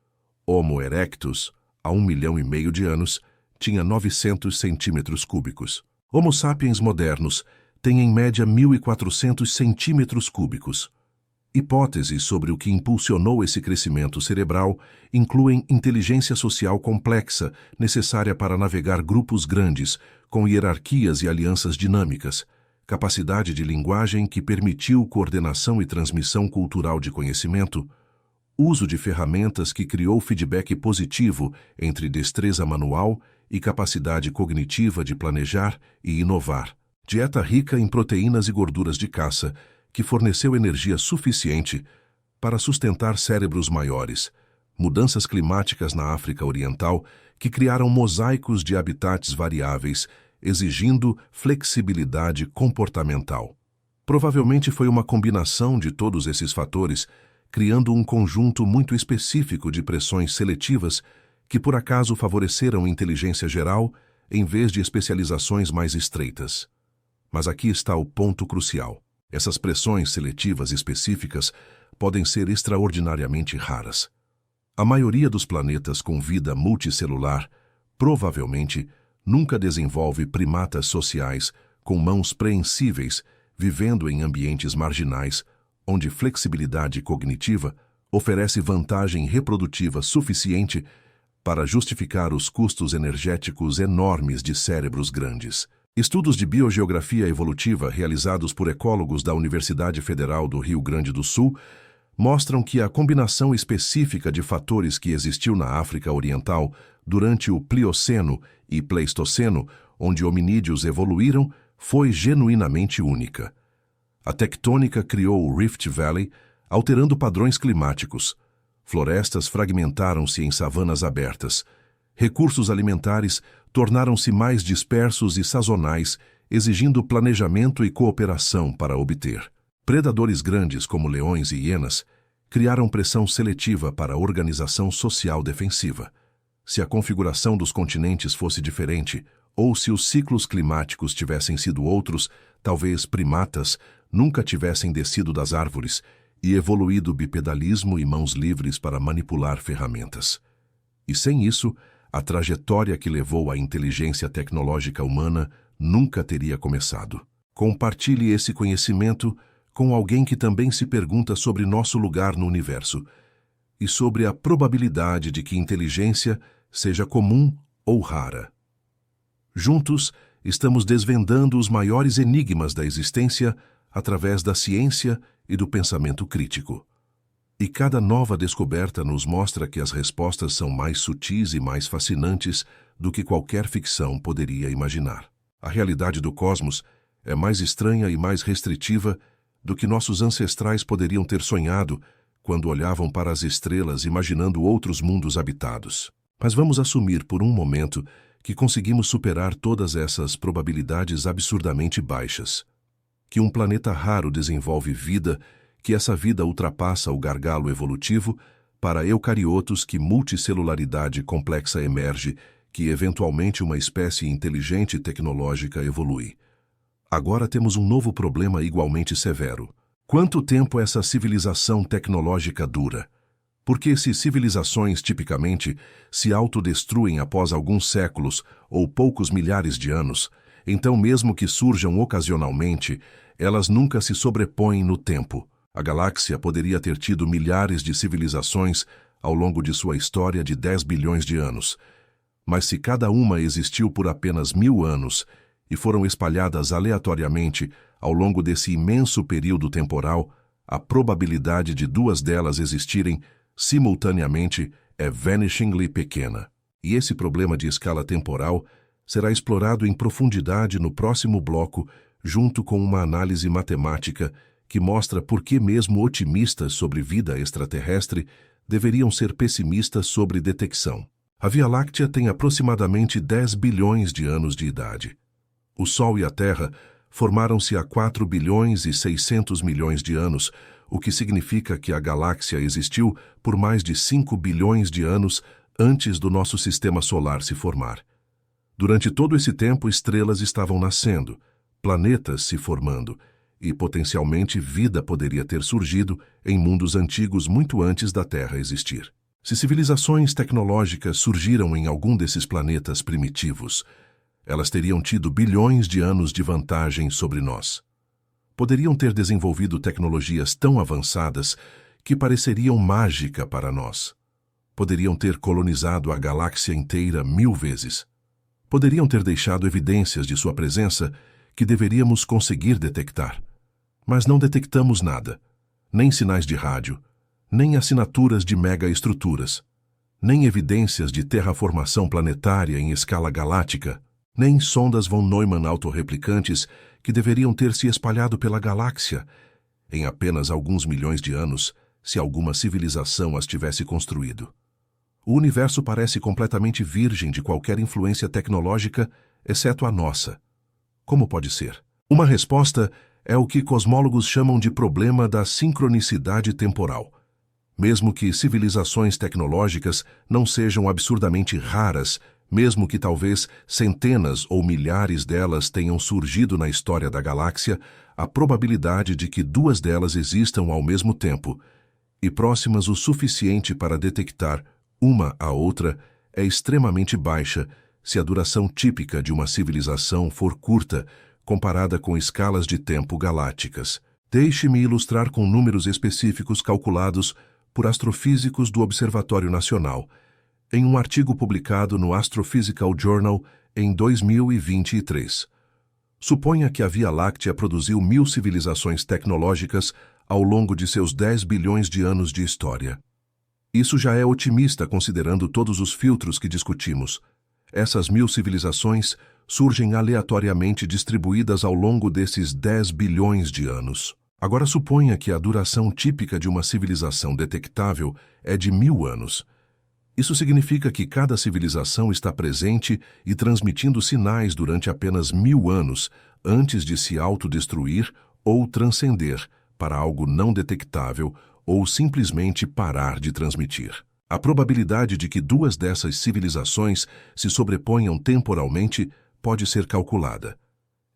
Speaker 1: Homo erectus, há 1,5 milhão de anos, tinha 900 centímetros cúbicos. Homo sapiens modernos têm em média 1.400 centímetros cúbicos. Hipóteses sobre o que impulsionou esse crescimento cerebral incluem inteligência social complexa, necessária para navegar grupos grandes, com hierarquias e alianças dinâmicas, capacidade de linguagem que permitiu coordenação e transmissão cultural de conhecimento, uso de ferramentas que criou feedback positivo entre destreza manual e capacidade cognitiva de planejar e inovar, dieta rica em proteínas e gorduras de caça, que forneceu energia suficiente para sustentar cérebros maiores, mudanças climáticas na África Oriental que criaram mosaicos de habitats variáveis, exigindo flexibilidade comportamental. Provavelmente foi uma combinação de todos esses fatores, criando um conjunto muito específico de pressões seletivas que por acaso favoreceram inteligência geral em vez de especializações mais estreitas. Mas aqui está o ponto crucial. Essas pressões seletivas específicas podem ser extraordinariamente raras. A maioria dos planetas com vida multicelular provavelmente nunca desenvolve primatas sociais com mãos preensíveis, vivendo em ambientes marginais, onde flexibilidade cognitiva oferece vantagem reprodutiva suficiente para justificar os custos energéticos enormes de cérebros grandes. Estudos de biogeografia evolutiva realizados por ecólogos da Universidade Federal do Rio Grande do Sul mostram que a combinação específica de fatores que existiu na África Oriental durante o Plioceno e Pleistoceno, onde hominídeos evoluíram, foi genuinamente única. A tectônica criou o Rift Valley, alterando padrões climáticos. Florestas fragmentaram-se em savanas abertas. Recursos alimentares tornaram-se mais dispersos e sazonais, exigindo planejamento e cooperação para obter. Predadores grandes como leões e hienas criaram pressão seletiva para a organização social defensiva. Se a configuração dos continentes fosse diferente, ou se os ciclos climáticos tivessem sido outros, talvez primatas nunca tivessem descido das árvores e evoluído bipedalismo e mãos livres para manipular ferramentas. E sem isso, a trajetória que levou à inteligência tecnológica humana nunca teria começado. Compartilhe esse conhecimento com alguém que também se pergunta sobre nosso lugar no universo e sobre a probabilidade de que inteligência seja comum ou rara. Juntos, estamos desvendando os maiores enigmas da existência através da ciência e do pensamento crítico. E cada nova descoberta nos mostra que as respostas são mais sutis e mais fascinantes do que qualquer ficção poderia imaginar. A realidade do cosmos é mais estranha e mais restritiva do que nossos ancestrais poderiam ter sonhado quando olhavam para as estrelas imaginando outros mundos habitados. Mas vamos assumir por um momento que conseguimos superar todas essas probabilidades absurdamente baixas. Que um planeta raro desenvolve vida, que essa vida ultrapassa o gargalo evolutivo, para eucariotos que multicelularidade complexa emerge, que eventualmente uma espécie inteligente e tecnológica evolui. Agora temos um novo problema igualmente severo. Quanto tempo essa civilização tecnológica dura? Porque se civilizações tipicamente se autodestruem após alguns séculos ou poucos milhares de anos, então mesmo que surjam ocasionalmente, elas nunca se sobrepõem no tempo. A galáxia poderia ter tido milhares de civilizações ao longo de sua história de 10 bilhões de anos. Mas se cada uma existiu por apenas 1000 anos e foram espalhadas aleatoriamente ao longo desse imenso período temporal, a probabilidade de duas delas existirem simultaneamente é vanishingly pequena. E esse problema de escala temporal será explorado em profundidade no próximo bloco, junto com uma análise matemática que mostra por que mesmo otimistas sobre vida extraterrestre deveriam ser pessimistas sobre detecção. A Via Láctea tem aproximadamente 10 bilhões de anos de idade. O Sol e a Terra formaram-se há 4 bilhões e 600 milhões de anos, o que significa que a galáxia existiu por mais de 5 bilhões de anos antes do nosso sistema solar se formar. Durante todo esse tempo, estrelas estavam nascendo, planetas se formando, e potencialmente vida poderia ter surgido em mundos antigos muito antes da Terra existir. Se civilizações tecnológicas surgiram em algum desses planetas primitivos, elas teriam tido bilhões de anos de vantagem sobre nós. Poderiam ter desenvolvido tecnologias tão avançadas que pareceriam mágica para nós. Poderiam ter colonizado a galáxia inteira 1000 vezes. Poderiam ter deixado evidências de sua presença que deveríamos conseguir detectar. Mas não detectamos nada, nem sinais de rádio, nem assinaturas de megaestruturas, nem evidências de terraformação planetária em escala galáctica, nem sondas von Neumann autorreplicantes que deveriam ter se espalhado pela galáxia em apenas alguns milhões de anos, se alguma civilização as tivesse construído. O universo parece completamente virgem de qualquer influência tecnológica, exceto a nossa. Como pode ser? Uma resposta é o que cosmólogos chamam de problema da sincronicidade temporal. Mesmo que civilizações tecnológicas não sejam absurdamente raras, mesmo que talvez centenas ou milhares delas tenham surgido na história da galáxia, a probabilidade de que duas delas existam ao mesmo tempo e próximas o suficiente para detectar uma a outra é extremamente baixa se a duração típica de uma civilização for curta comparada com escalas de tempo galácticas. Deixe-me ilustrar com números específicos calculados por astrofísicos do Observatório Nacional, em um artigo publicado no Astrophysical Journal em 2023. Suponha que a Via Láctea produziu 1000 civilizações tecnológicas ao longo de seus 10 bilhões de anos de história. Isso já é otimista considerando todos os filtros que discutimos. Essas 1000 civilizações surgem aleatoriamente distribuídas ao longo desses 10 bilhões de anos. Agora suponha que a duração típica de uma civilização detectável é de 1000 anos. Isso significa que cada civilização está presente e transmitindo sinais durante apenas 1000 anos antes de se autodestruir ou transcender para algo não detectável ou simplesmente parar de transmitir. A probabilidade de que duas dessas civilizações se sobreponham temporalmente pode ser calculada.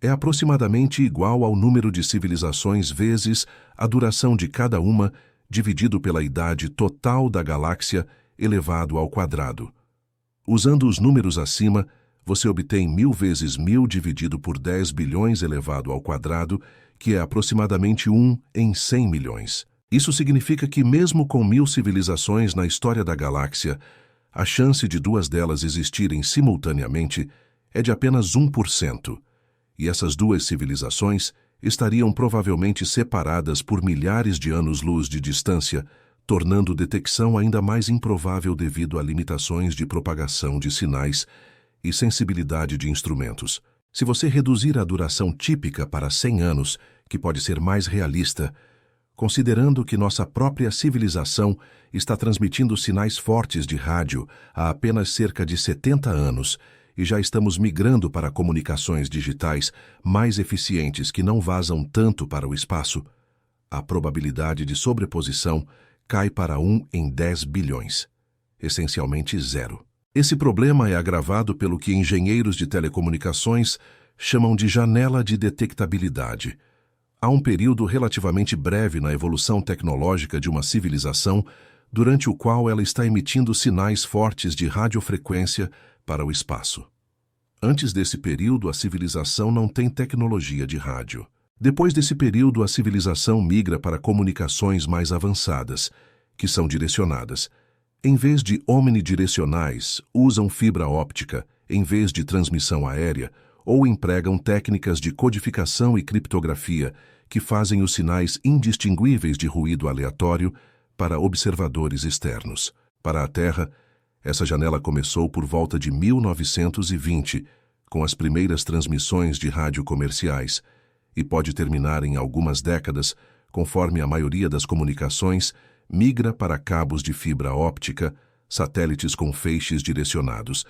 Speaker 1: É aproximadamente igual ao número de civilizações vezes a duração de cada uma dividido pela idade total da galáxia elevado ao quadrado. Usando os números acima, você obtém 1000 vezes 1000 dividido por 10 bilhões elevado ao quadrado, que é aproximadamente 1 em 100 milhões. Isso significa que mesmo com 1000 civilizações na história da galáxia, a chance de duas delas existirem simultaneamente é de apenas 1%. E essas duas civilizações estariam provavelmente separadas por milhares de anos-luz de distância, tornando detecção ainda mais improvável devido a limitações de propagação de sinais e sensibilidade de instrumentos. Se você reduzir a duração típica para 100 anos, que pode ser mais realista, considerando que nossa própria civilização está transmitindo sinais fortes de rádio há apenas cerca de 70 anos e já estamos migrando para comunicações digitais mais eficientes que não vazam tanto para o espaço, a probabilidade de sobreposição cai para 1 em 10 bilhões, essencialmente zero. Esse problema é agravado pelo que engenheiros de telecomunicações chamam de janela de detectabilidade. Há um período relativamente breve na evolução tecnológica de uma civilização durante o qual ela está emitindo sinais fortes de radiofrequência para o espaço. Antes desse período, a civilização não tem tecnologia de rádio. Depois desse período, a civilização migra para comunicações mais avançadas, que são direcionadas. Em vez de omnidirecionais, usam fibra óptica, em vez de transmissão aérea, ou empregam técnicas de codificação e criptografia que fazem os sinais indistinguíveis de ruído aleatório para observadores externos. Para a Terra, essa janela começou por volta de 1920, com as primeiras transmissões de rádio comerciais, e pode terminar em algumas décadas, conforme a maioria das comunicações migra para cabos de fibra óptica, satélites com feixes direcionados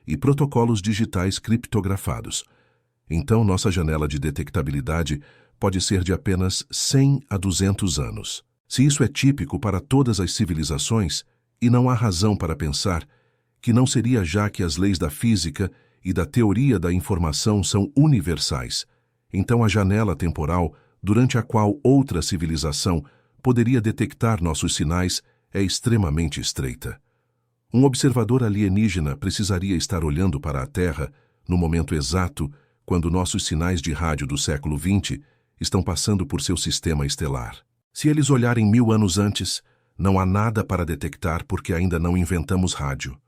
Speaker 1: e protocolos digitais criptografados. Então, nossa janela de detectabilidade pode ser de apenas 100 a 200 anos. Se isso é típico para todas as civilizações, e não há razão para pensar que não seria, já que as leis da física e da teoria da informação são universais, então a janela temporal durante a qual outra civilização poderia detectar nossos sinais é extremamente estreita. Um observador alienígena precisaria estar olhando para a Terra no momento exato quando nossos sinais de rádio do século XX estão passando por seu sistema estelar. Se eles olharem 1000 anos antes, não há nada para detectar porque ainda não inventamos rádio.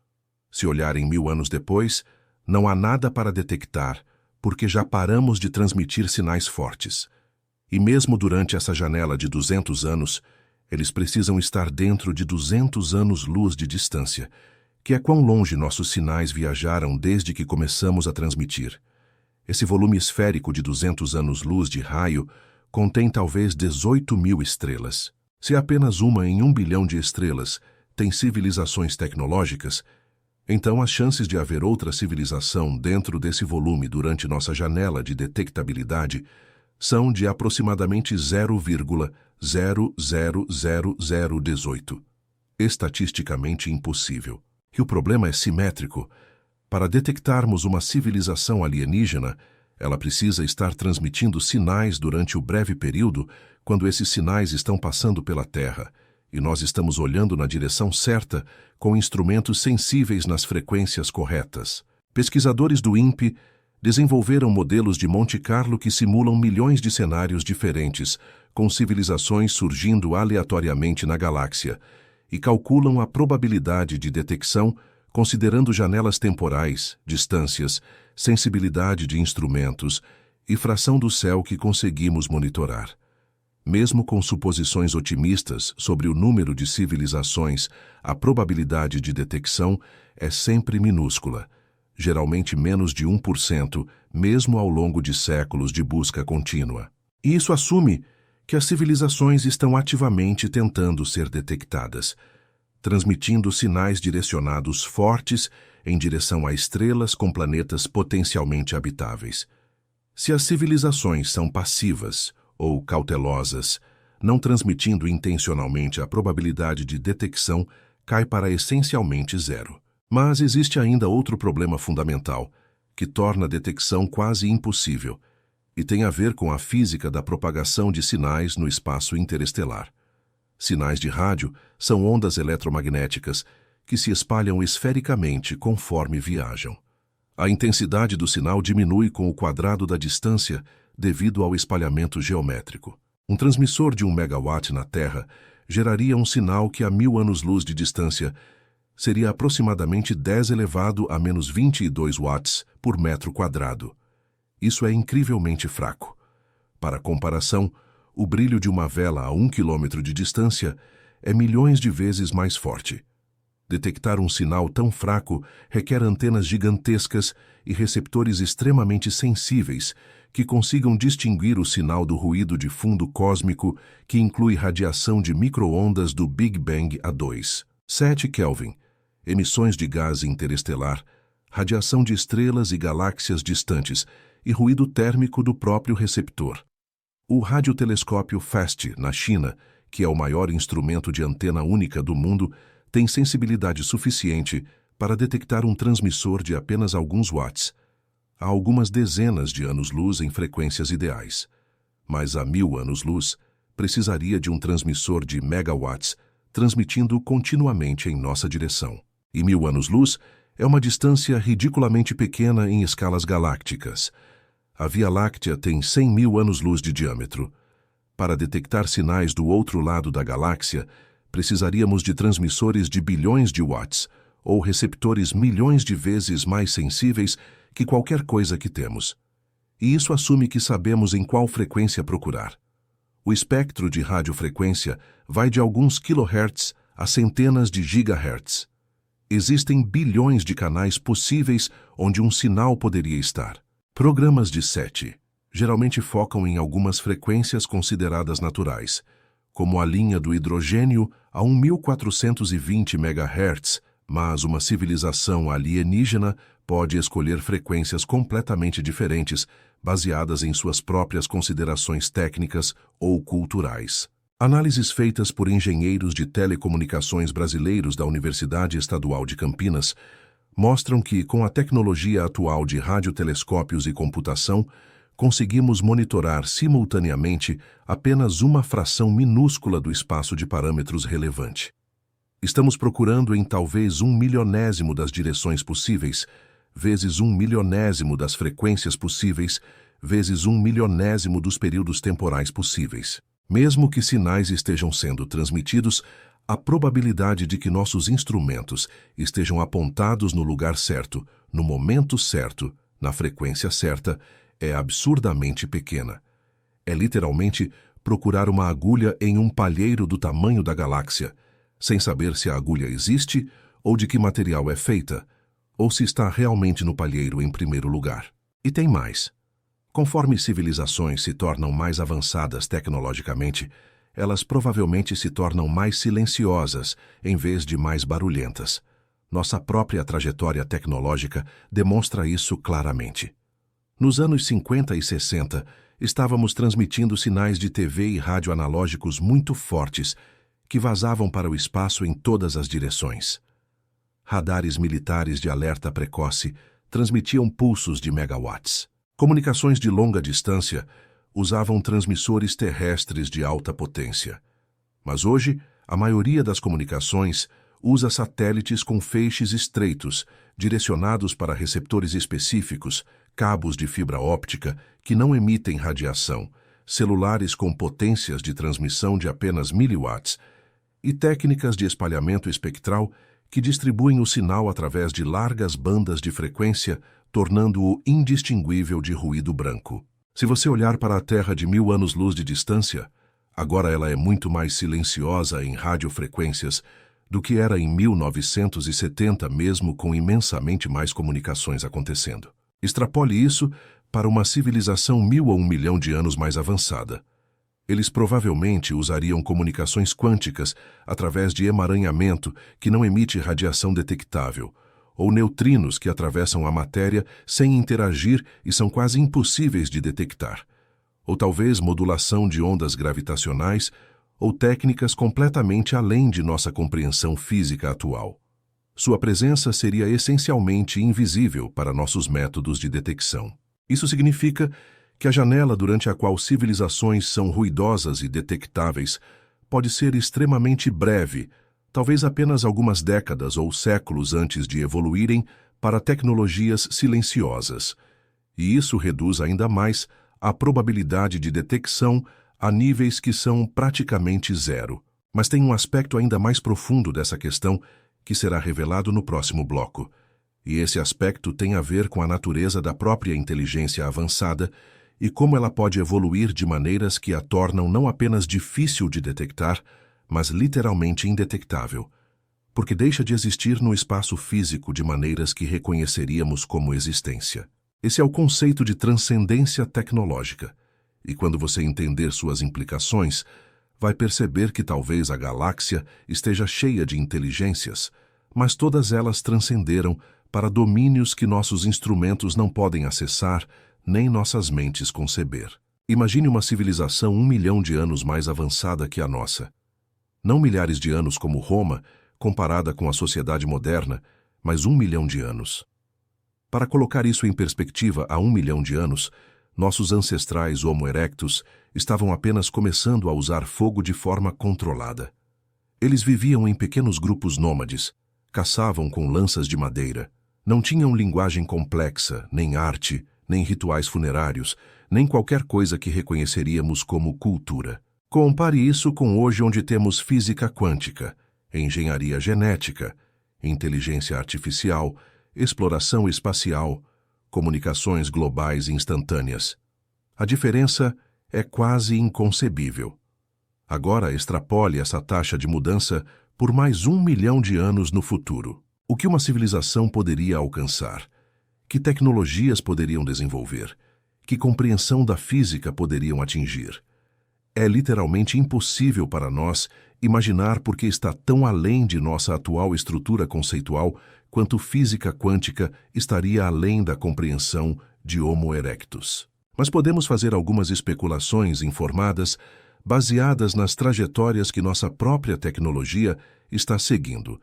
Speaker 1: Se olharem 1000 anos depois, não há nada para detectar porque já paramos de transmitir sinais fortes. E mesmo durante essa janela de 200 anos, eles precisam estar dentro de 200 anos-luz de distância, que é quão longe nossos sinais viajaram desde que começamos a transmitir. Esse volume esférico de 200 anos-luz de raio contém talvez 18.000 estrelas. Se apenas uma em 1 bilhão de estrelas tem civilizações tecnológicas, então as chances de haver outra civilização dentro desse volume durante nossa janela de detectabilidade são de aproximadamente 0,0000018. Estatisticamente impossível. E o problema é simétrico. Para detectarmos uma civilização alienígena, ela precisa estar transmitindo sinais durante o breve período quando esses sinais estão passando pela Terra, e nós estamos olhando na direção certa com instrumentos sensíveis nas frequências corretas. Pesquisadores do INPE desenvolveram modelos de Monte Carlo que simulam milhões de cenários diferentes, com civilizações surgindo aleatoriamente na galáxia, e calculam a probabilidade de detecção considerando janelas temporais, distâncias, sensibilidade de instrumentos e fração do céu que conseguimos monitorar. Mesmo com suposições otimistas sobre o número de civilizações, a probabilidade de detecção é sempre minúscula. geralmente menos de 1%, mesmo ao longo de séculos de busca contínua. E isso assume que as civilizações estão ativamente tentando ser detectadas, transmitindo sinais direcionados fortes em direção a estrelas com planetas potencialmente habitáveis. Se as civilizações são passivas ou cautelosas, não transmitindo intencionalmente, a probabilidade de detecção cai para essencialmente zero. Mas existe ainda outro problema fundamental, que torna a detecção quase impossível, e tem a ver com a física da propagação de sinais no espaço interestelar. Sinais de rádio são ondas eletromagnéticas que se espalham esfericamente conforme viajam. A intensidade do sinal diminui com o quadrado da distância devido ao espalhamento geométrico. Um transmissor de 1 megawatt na Terra geraria um sinal que a 1000 anos-luz de distância seria aproximadamente 10 elevado a menos 22 watts por metro quadrado. Isso é incrivelmente fraco. Para comparação, o brilho de uma vela a 1 quilômetro de distância é milhões de vezes mais forte. Detectar um sinal tão fraco requer antenas gigantescas e receptores extremamente sensíveis que consigam distinguir o sinal do ruído de fundo cósmico que inclui radiação de micro-ondas do Big Bang a 2,7 Kelvin, emissões de gás interestelar, radiação de estrelas e galáxias distantes e ruído térmico do próprio receptor. O radiotelescópio FAST, na China, que é o maior instrumento de antena única do mundo, tem sensibilidade suficiente para detectar um transmissor de apenas alguns watts, a algumas dezenas de anos-luz em frequências ideais. Mas a 1000 anos-luz precisaria de um transmissor de megawatts, transmitindo continuamente em nossa direção. E 1000 anos-luz é uma distância ridiculamente pequena em escalas galácticas. A Via Láctea tem 100.000 anos-luz de diâmetro. Para detectar sinais do outro lado da galáxia, precisaríamos de transmissores de bilhões de watts, ou receptores milhões de vezes mais sensíveis que qualquer coisa que temos. E isso assume que sabemos em qual frequência procurar. O espectro de radiofrequência vai de alguns kHz a centenas de gigahertz. Existem bilhões de canais possíveis onde um sinal poderia estar. Programas de SETI geralmente focam em algumas frequências consideradas naturais, como a linha do hidrogênio a 1420 MHz, mas uma civilização alienígena pode escolher frequências completamente diferentes, baseadas em suas próprias considerações técnicas ou culturais. Análises feitas por engenheiros de telecomunicações brasileiros da Universidade Estadual de Campinas mostram que, com a tecnologia atual de radiotelescópios e computação, conseguimos monitorar simultaneamente apenas uma fração minúscula do espaço de parâmetros relevante. Estamos procurando em talvez 1/1000º das direções possíveis, vezes 1/1000º das frequências possíveis, vezes 1/1000º dos períodos temporais possíveis. Mesmo que sinais estejam sendo transmitidos, a probabilidade de que nossos instrumentos estejam apontados no lugar certo, no momento certo, na frequência certa, é absurdamente pequena. É literalmente procurar uma agulha em um palheiro do tamanho da galáxia, sem saber se a agulha existe ou de que material é feita, ou se está realmente no palheiro em primeiro lugar. E tem mais. Conforme civilizações se tornam mais avançadas tecnologicamente, elas provavelmente se tornam mais silenciosas em vez de mais barulhentas. Nossa própria trajetória tecnológica demonstra isso claramente. Nos anos 50 e 60, estávamos transmitindo sinais de TV e rádio analógicos muito fortes que vazavam para o espaço em todas as direções. Radares militares de alerta precoce transmitiam pulsos de megawatts. Comunicações de longa distância usavam transmissores terrestres de alta potência. Mas hoje, a maioria das comunicações usa satélites com feixes estreitos, direcionados para receptores específicos, cabos de fibra óptica que não emitem radiação, celulares com potências de transmissão de apenas miliwatts e técnicas de espalhamento espectral que distribuem o sinal através de largas bandas de frequência, tornando-o indistinguível de ruído branco. Se você olhar para a Terra de 1000 anos-luz de distância, agora ela é muito mais silenciosa em radiofrequências do que era em 1970, mesmo com imensamente mais comunicações acontecendo. Extrapole isso para uma civilização 1000 ou 1 milhão de anos mais avançada. Eles provavelmente usariam comunicações quânticas através de emaranhamento que não emite radiação detectável, ou neutrinos que atravessam a matéria sem interagir e são quase impossíveis de detectar, ou talvez modulação de ondas gravitacionais ou técnicas completamente além de nossa compreensão física atual. Sua presença seria essencialmente invisível para nossos métodos de detecção. Isso significa que a janela durante a qual civilizações são ruidosas e detectáveis pode ser extremamente breve, talvez apenas algumas décadas ou séculos antes de evoluírem para tecnologias silenciosas. E isso reduz ainda mais a probabilidade de detecção a níveis que são praticamente zero. Mas tem um aspecto ainda mais profundo dessa questão que será revelado no próximo bloco. E esse aspecto tem a ver com a natureza da própria inteligência avançada e como ela pode evoluir de maneiras que a tornam não apenas difícil de detectar, mas literalmente indetectável, porque deixa de existir no espaço físico de maneiras que reconheceríamos como existência. Esse é o conceito de transcendência tecnológica, e quando você entender suas implicações, vai perceber que talvez a galáxia esteja cheia de inteligências, mas todas elas transcenderam para domínios que nossos instrumentos não podem acessar, nem nossas mentes conceber. Imagine uma civilização 1 milhão de anos mais avançada que a nossa. Não milhares de anos como Roma, comparada com a sociedade moderna, mas 1 milhão de anos. Para colocar isso em perspectiva, há 1 milhão de anos, nossos ancestrais Homo erectus estavam apenas começando a usar fogo de forma controlada. Eles viviam em pequenos grupos nômades, caçavam com lanças de madeira, não tinham linguagem complexa, nem arte, nem rituais funerários, nem qualquer coisa que reconheceríamos como cultura. Compare isso com hoje, onde temos física quântica, engenharia genética, inteligência artificial, exploração espacial, comunicações globais instantâneas. A diferença é quase inconcebível. Agora extrapole essa taxa de mudança por mais 1 milhão de anos no futuro. O que uma civilização poderia alcançar? Que tecnologias poderiam desenvolver? Que compreensão da física poderiam atingir? É literalmente impossível para nós imaginar porque está tão além de nossa atual estrutura conceitual quanto física quântica estaria além da compreensão de Homo erectus. Mas podemos fazer algumas especulações informadas baseadas nas trajetórias que nossa própria tecnologia está seguindo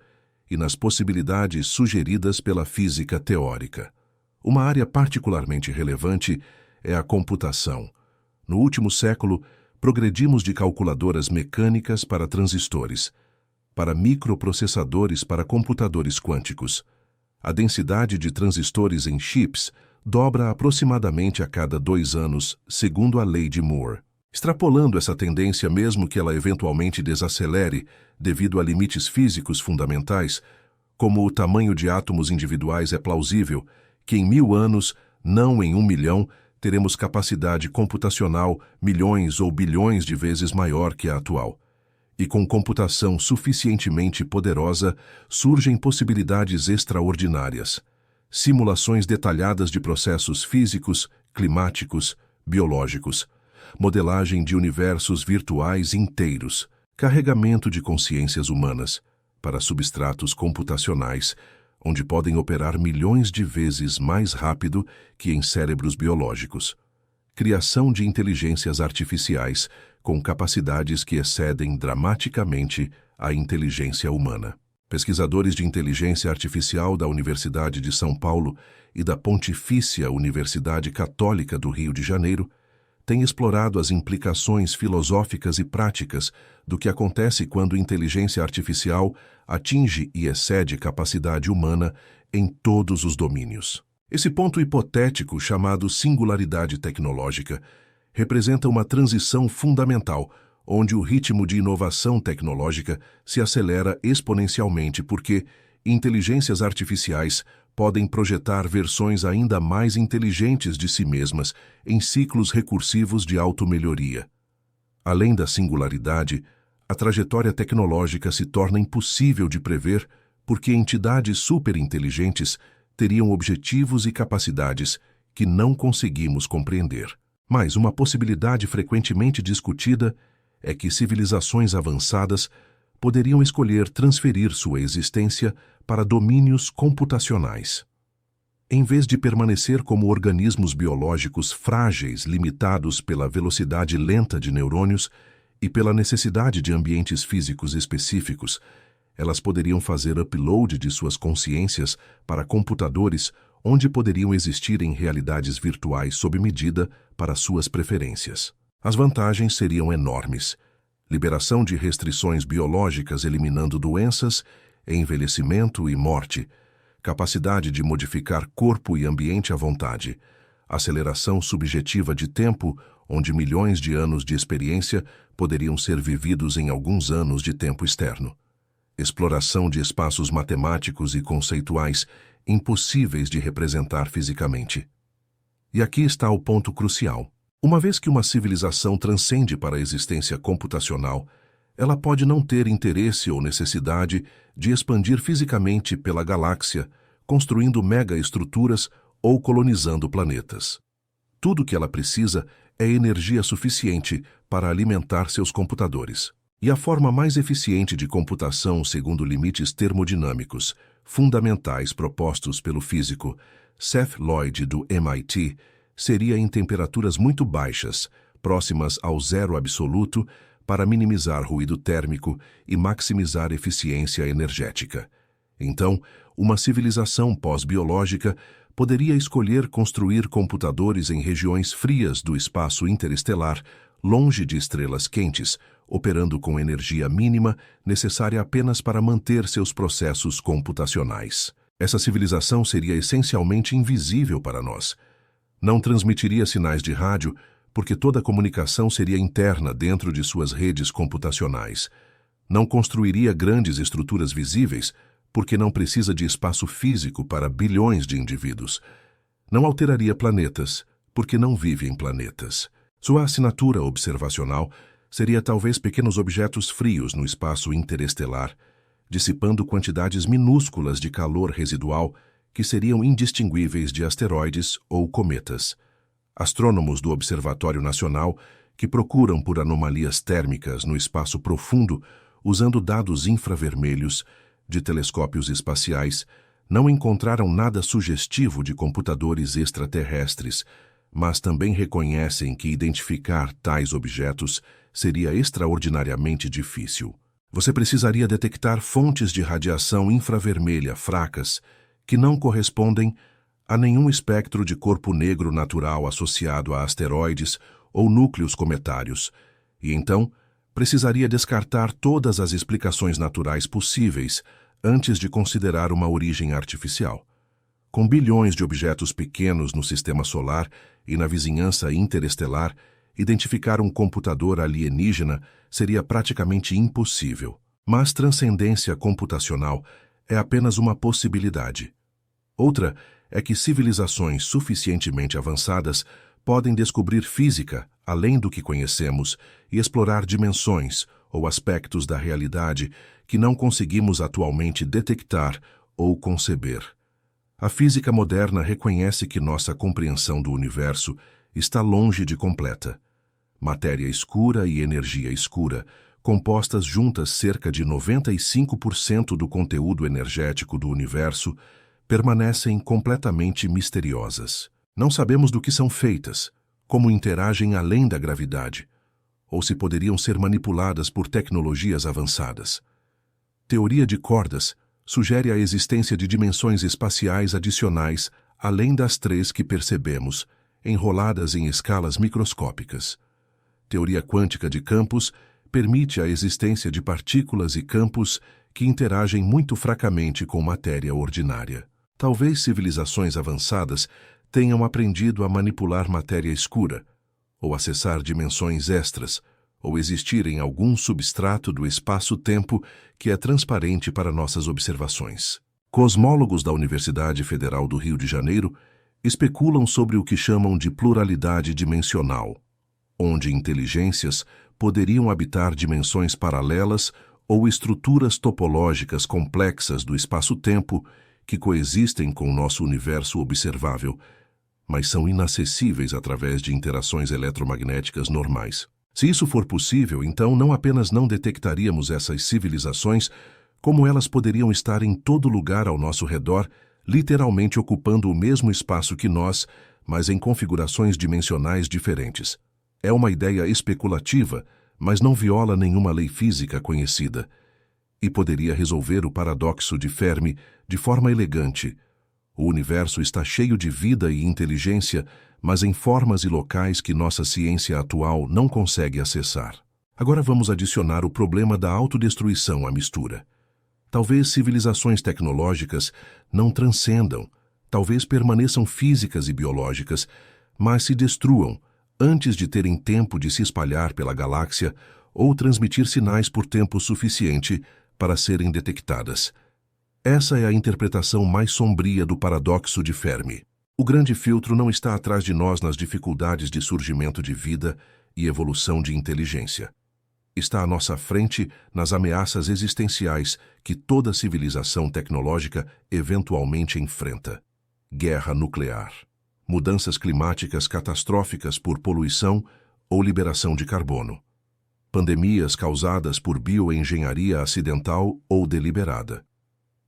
Speaker 1: e nas possibilidades sugeridas pela física teórica. Uma área particularmente relevante é a computação. No último século, progredimos de calculadoras mecânicas para transistores, para microprocessadores para computadores quânticos. A densidade de transistores em chips dobra aproximadamente a cada 2 anos, segundo a lei de Moore. Extrapolando essa tendência, mesmo que ela eventualmente desacelere devido a limites físicos fundamentais, como o tamanho de átomos individuais, é plausível que em 1000 anos, não em 1 milhão, teremos capacidade computacional milhões ou bilhões de vezes maior que a atual. E com computação suficientemente poderosa, surgem possibilidades extraordinárias. Simulações detalhadas de processos físicos, climáticos, biológicos, modelagem de universos virtuais inteiros, carregamento de consciências humanas para substratos computacionais, onde podem operar milhões de vezes mais rápido que em cérebros biológicos. Criação de inteligências artificiais com capacidades que excedem dramaticamente a inteligência humana. Pesquisadores de inteligência artificial da Universidade de São Paulo e da Pontifícia Universidade Católica do Rio de Janeiro têm explorado as implicações filosóficas e práticas do que acontece quando inteligência artificial atinge e excede capacidade humana em todos os domínios. Esse ponto hipotético, chamado singularidade tecnológica, representa uma transição fundamental, onde o ritmo de inovação tecnológica se acelera exponencialmente porque inteligências artificiais podem projetar versões ainda mais inteligentes de si mesmas em ciclos recursivos de automelhoria. Além da singularidade, A trajetória tecnológica se torna impossível de prever porque entidades superinteligentes teriam objetivos e capacidades que não conseguimos compreender. Mas uma possibilidade frequentemente discutida é que civilizações avançadas poderiam escolher transferir sua existência para domínios computacionais. Em vez de permanecer como organismos biológicos frágeis limitados pela velocidade lenta de neurônios e pela necessidade de ambientes físicos específicos, elas poderiam fazer upload de suas consciências para computadores onde poderiam existir em realidades virtuais sob medida para suas preferências. As vantagens seriam enormes. Liberação de restrições biológicas eliminando doenças, envelhecimento e morte, capacidade de modificar corpo e ambiente à vontade, aceleração subjetiva de tempo, onde milhões de anos de experiência poderiam ser vividos em alguns anos de tempo externo, exploração de espaços matemáticos e conceituais impossíveis de representar fisicamente. E aqui está o ponto crucial. Uma vez que uma civilização transcende para a existência computacional, ela pode não ter interesse ou necessidade de expandir fisicamente pela galáxia, construindo mega-estruturas ou colonizando planetas. Tudo o que ela precisa é energia suficiente para alimentar seus computadores. E a forma mais eficiente de computação segundo limites termodinâmicos fundamentais propostos pelo físico Seth Lloyd do MIT seria em temperaturas muito baixas, próximas ao zero absoluto, para minimizar ruído térmico e maximizar eficiência energética. Então, uma civilização pós-biológica poderia escolher construir computadores em regiões frias do espaço interestelar, longe de estrelas quentes, operando com energia mínima necessária apenas para manter seus processos computacionais. Essa civilização seria essencialmente invisível para nós. Não transmitiria sinais de rádio, porque toda a comunicação seria interna dentro de suas redes computacionais. Não construiria grandes estruturas visíveis, porque não precisa de espaço físico para bilhões de indivíduos. Não alteraria planetas, porque não vive em planetas. Sua assinatura observacional seria talvez pequenos objetos frios no espaço interestelar, dissipando quantidades minúsculas de calor residual que seriam indistinguíveis de asteroides ou cometas. Astrônomos do Observatório Nacional, que procuram por anomalias térmicas no espaço profundo usando dados infravermelhos de telescópios espaciais, não encontraram nada sugestivo de computadores extraterrestres, mas também reconhecem que identificar tais objetos seria extraordinariamente difícil. Você precisaria detectar fontes de radiação infravermelha fracas que não correspondem a nenhum espectro de corpo negro natural associado a asteroides ou núcleos cometários, e então precisaria descartar todas as explicações naturais possíveis antes de considerar uma origem artificial. Com bilhões de objetos pequenos no sistema solar e na vizinhança interestelar, identificar um computador alienígena seria praticamente impossível. Mas transcendência computacional é apenas uma possibilidade. Outra é que civilizações suficientemente avançadas podem descobrir física além do que conhecemos e explorar dimensões ou aspectos da realidade que não conseguimos atualmente detectar ou conceber. A física moderna reconhece que nossa compreensão do universo está longe de completa. Matéria escura e energia escura, compostas juntas cerca de 95% do conteúdo energético do universo, permanecem completamente misteriosas. Não sabemos do que são feitas, como interagem além da gravidade, ou se poderiam ser manipuladas por tecnologias avançadas. Teoria de cordas sugere a existência de dimensões espaciais adicionais além das 3 que percebemos, enroladas em escalas microscópicas. Teoria quântica de campos permite a existência de partículas e campos que interagem muito fracamente com matéria ordinária. Talvez civilizações avançadas tenham aprendido a manipular matéria escura, ou acessar dimensões extras, ou existir em algum substrato do espaço-tempo que é transparente para nossas observações. Cosmólogos da Universidade Federal do Rio de Janeiro especulam sobre o que chamam de pluralidade dimensional, onde inteligências poderiam habitar dimensões paralelas ou estruturas topológicas complexas do espaço-tempo que coexistem com o nosso universo observável, mas são inacessíveis através de interações eletromagnéticas normais. Se isso for possível, então não apenas não detectaríamos essas civilizações, como elas poderiam estar em todo lugar ao nosso redor, literalmente ocupando o mesmo espaço que nós, mas em configurações dimensionais diferentes. É uma ideia especulativa, mas não viola nenhuma lei física conhecida, e poderia resolver o paradoxo de Fermi de forma elegante. O universo está cheio de vida e inteligência, mas em formas e locais que nossa ciência atual não consegue acessar. Agora vamos adicionar o problema da autodestruição à mistura. Talvez civilizações tecnológicas não transcendam, talvez permaneçam físicas e biológicas, mas se destruam antes de terem tempo de se espalhar pela galáxia ou transmitir sinais por tempo suficiente para serem detectadas. Essa é a interpretação mais sombria do paradoxo de Fermi. O grande filtro não está atrás de nós nas dificuldades de surgimento de vida e evolução de inteligência. Está à nossa frente nas ameaças existenciais que toda civilização tecnológica eventualmente enfrenta. Guerra nuclear, mudanças climáticas catastróficas por poluição ou liberação de carbono, pandemias causadas por bioengenharia acidental ou deliberada,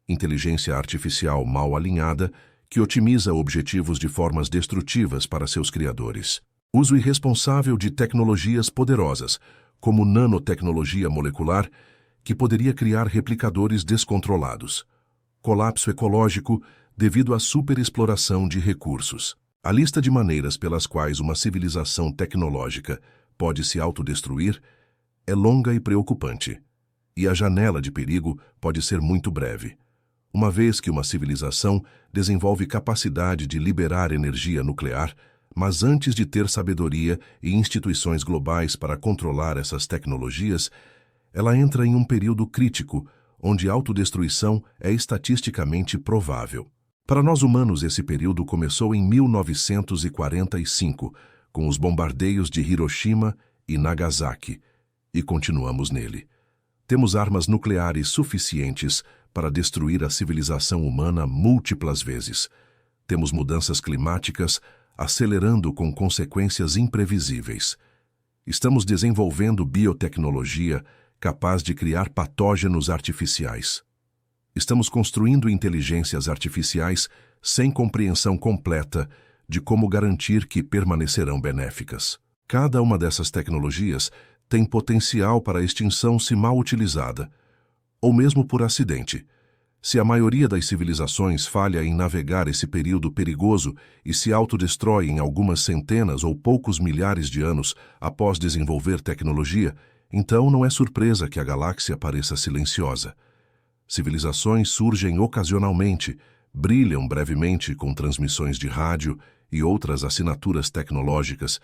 Speaker 1: inteligência artificial mal alinhada que otimiza objetivos de formas destrutivas para seus criadores, uso irresponsável de tecnologias poderosas, como nanotecnologia molecular, que poderia criar replicadores descontrolados, colapso ecológico devido à superexploração de recursos. A lista de maneiras pelas quais uma civilização tecnológica pode se autodestruir é longa e preocupante, e a janela de perigo pode ser muito breve. Uma vez que uma civilização desenvolve capacidade de liberar energia nuclear, mas antes de ter sabedoria e instituições globais para controlar essas tecnologias, ela entra em um período crítico, onde a autodestruição é estatisticamente provável. Para nós humanos, esse período começou em 1945, com os bombardeios de Hiroshima e Nagasaki, e continuamos nele. Temos armas nucleares suficientes para destruir a civilização humana múltiplas vezes. Temos mudanças climáticas acelerando com consequências imprevisíveis. Estamos desenvolvendo biotecnologia capaz de criar patógenos artificiais. Estamos construindo inteligências artificiais sem compreensão completa de como garantir que permanecerão benéficas. Cada uma dessas tecnologias tem potencial para extinção se mal utilizada, ou mesmo por acidente. Se a maioria das civilizações falha em navegar esse período perigoso e se autodestrói em algumas centenas ou poucos milhares de anos após desenvolver tecnologia, então não é surpresa que a galáxia pareça silenciosa. Civilizações surgem ocasionalmente, brilham brevemente com transmissões de rádio e outras assinaturas tecnológicas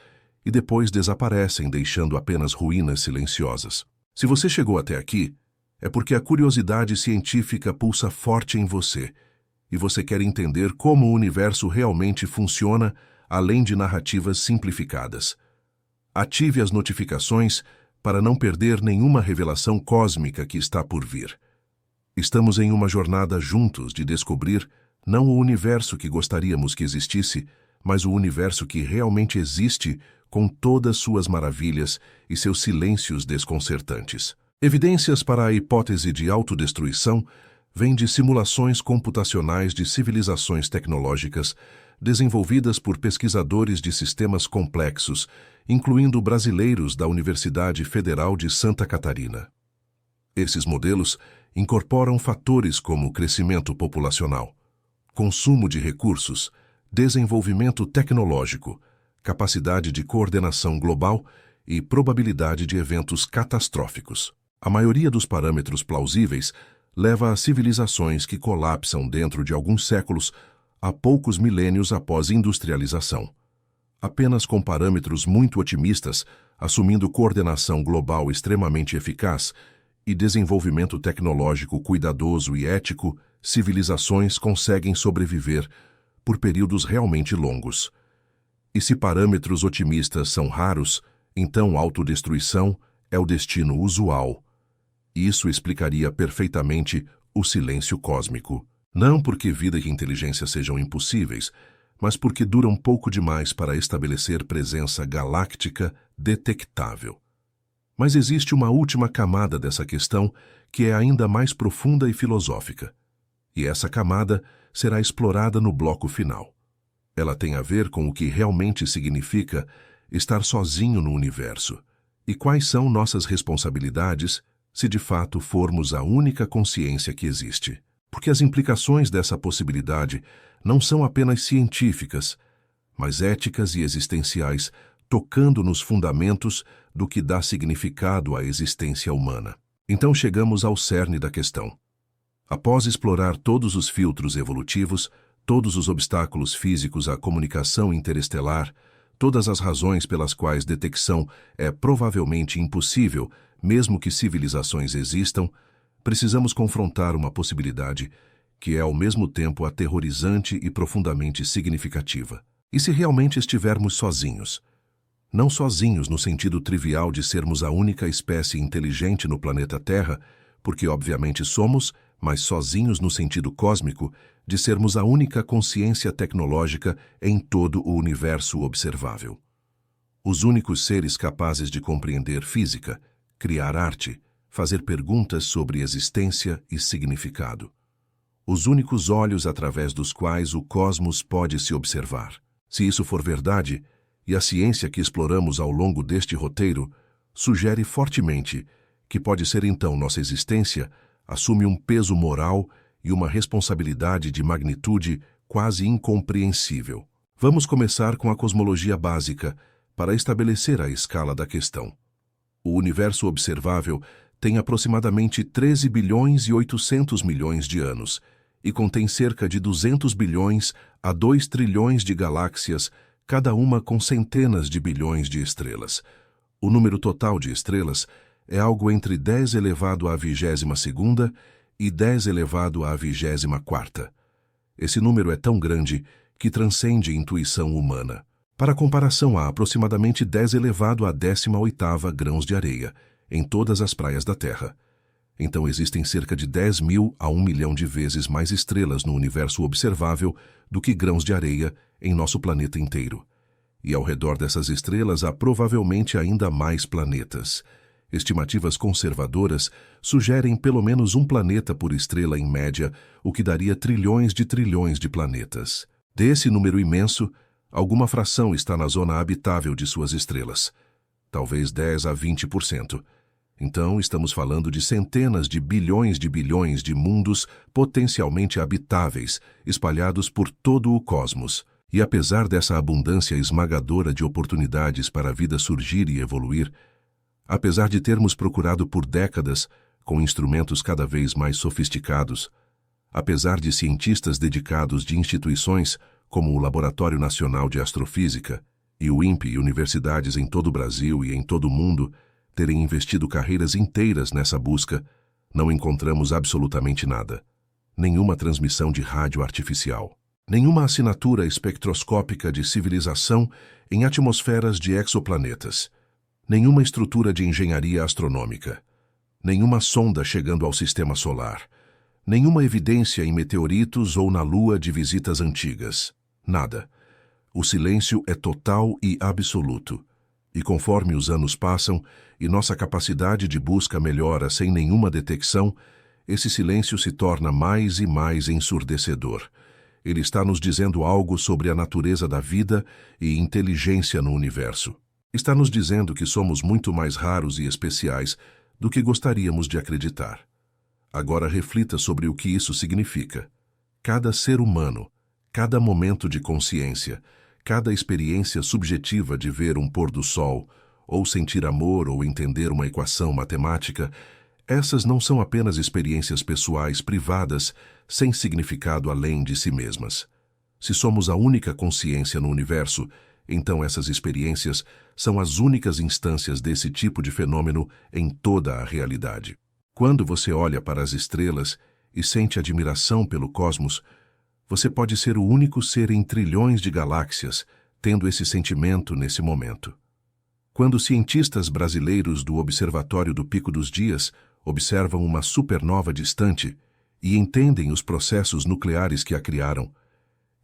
Speaker 1: e depois desaparecem, deixando apenas ruínas silenciosas. Se você chegou até aqui, é porque a curiosidade científica pulsa forte em você e você quer entender como o universo realmente funciona além de narrativas simplificadas. Ative as notificações para não perder nenhuma revelação cósmica que está por vir. Estamos em uma jornada juntos de descobrir não o universo que gostaríamos que existisse, mas o universo que realmente existe com todas suas maravilhas e seus silêncios desconcertantes. Evidências para a hipótese de autodestruição vêm de simulações computacionais de civilizações tecnológicas desenvolvidas por pesquisadores de sistemas complexos, incluindo brasileiros da Universidade Federal de Santa Catarina. Esses modelos incorporam fatores como crescimento populacional, consumo de recursos, desenvolvimento tecnológico, capacidade de coordenação global e probabilidade de eventos catastróficos. A maioria dos parâmetros plausíveis leva a civilizações que colapsam dentro de alguns séculos a poucos milênios após industrialização. Apenas com parâmetros muito otimistas, assumindo coordenação global extremamente eficaz e desenvolvimento tecnológico cuidadoso e ético, civilizações conseguem sobreviver por períodos realmente longos. E se parâmetros otimistas são raros, então autodestruição é o destino usual. Isso explicaria perfeitamente o silêncio cósmico. Não porque vida e inteligência sejam impossíveis, mas porque duram pouco demais para estabelecer presença galáctica detectável. Mas existe uma última camada dessa questão que é ainda mais profunda e filosófica. E essa camada será explorada no bloco final. Ela tem a ver com o que realmente significa estar sozinho no universo e quais são nossas responsabilidades se de fato formos a única consciência que existe. Porque as implicações dessa possibilidade não são apenas científicas, mas éticas e existenciais, tocando nos fundamentos do que dá significado à existência humana. Então chegamos ao cerne da questão. Após explorar todos os filtros evolutivos, todos os obstáculos físicos à comunicação interestelar, todas as razões pelas quais detecção é provavelmente impossível, mesmo que civilizações existam, precisamos confrontar uma possibilidade que é ao mesmo tempo aterrorizante e profundamente significativa. E se realmente estivermos sozinhos? Não sozinhos no sentido trivial de sermos a única espécie inteligente no planeta Terra, porque obviamente somos, mas sozinhos no sentido cósmico de sermos a única consciência tecnológica em todo o universo observável. Os únicos seres capazes de compreender física, criar arte, fazer perguntas sobre existência e significado. Os únicos olhos através dos quais o cosmos pode se observar. Se isso for verdade, e a ciência que exploramos ao longo deste roteiro sugere fortemente que pode ser então nossa existência, assume um peso moral e uma responsabilidade de magnitude quase incompreensível. Vamos começar com a cosmologia básica para estabelecer a escala da questão. O universo observável tem aproximadamente 13 bilhões e 800 milhões de anos e contém cerca de 200 bilhões a 2 trilhões de galáxias, cada uma com centenas de bilhões de estrelas. O número total de estrelas é algo entre 10 elevado à 22ª e 10 elevado à 24ª. Esse número é tão grande que transcende intuição humana. Para comparação, há aproximadamente 10 elevado à 18ª grãos de areia em todas as praias da Terra. Então existem cerca de 10.000 a 1 milhão de vezes mais estrelas no universo observável do que grãos de areia em nosso planeta inteiro. E ao redor dessas estrelas há provavelmente ainda mais planetas. Estimativas conservadoras sugerem pelo menos um planeta por estrela em média, o que daria trilhões de planetas. Desse número imenso, alguma fração está na zona habitável de suas estrelas, talvez 10 a 20%. Então, estamos falando de centenas de bilhões de mundos potencialmente habitáveis, espalhados por todo o cosmos. E apesar dessa abundância esmagadora de oportunidades para a vida surgir e evoluir, apesar de termos procurado por décadas, com instrumentos cada vez mais sofisticados, apesar de cientistas dedicados de instituições como o Laboratório Nacional de Astrofísica e o INPE e universidades em todo o Brasil e em todo o mundo terem investido carreiras inteiras nessa busca, não encontramos absolutamente nada. Nenhuma transmissão de rádio artificial. Nenhuma assinatura espectroscópica de civilização em atmosferas de exoplanetas. Nenhuma estrutura de engenharia astronômica. Nenhuma sonda chegando ao sistema solar. Nenhuma evidência em meteoritos ou na Lua de visitas antigas. Nada. O silêncio é total e absoluto. E conforme os anos passam e nossa capacidade de busca melhora sem nenhuma detecção, esse silêncio se torna mais e mais ensurdecedor. Ele está nos dizendo algo sobre a natureza da vida e inteligência no universo. Está nos dizendo que somos muito mais raros e especiais do que gostaríamos de acreditar. Agora reflita sobre o que isso significa. Cada ser humano, cada momento de consciência, cada experiência subjetiva de ver um pôr do sol, ou sentir amor ou entender uma equação matemática, essas não são apenas experiências pessoais privadas, sem significado além de si mesmas. Se somos a única consciência no universo, então essas experiências são as únicas instâncias desse tipo de fenômeno em toda a realidade. Quando você olha para as estrelas e sente admiração pelo cosmos, você pode ser o único ser em trilhões de galáxias tendo esse sentimento nesse momento. Quando cientistas brasileiros do Observatório do Pico dos Dias observam uma supernova distante e entendem os processos nucleares que a criaram,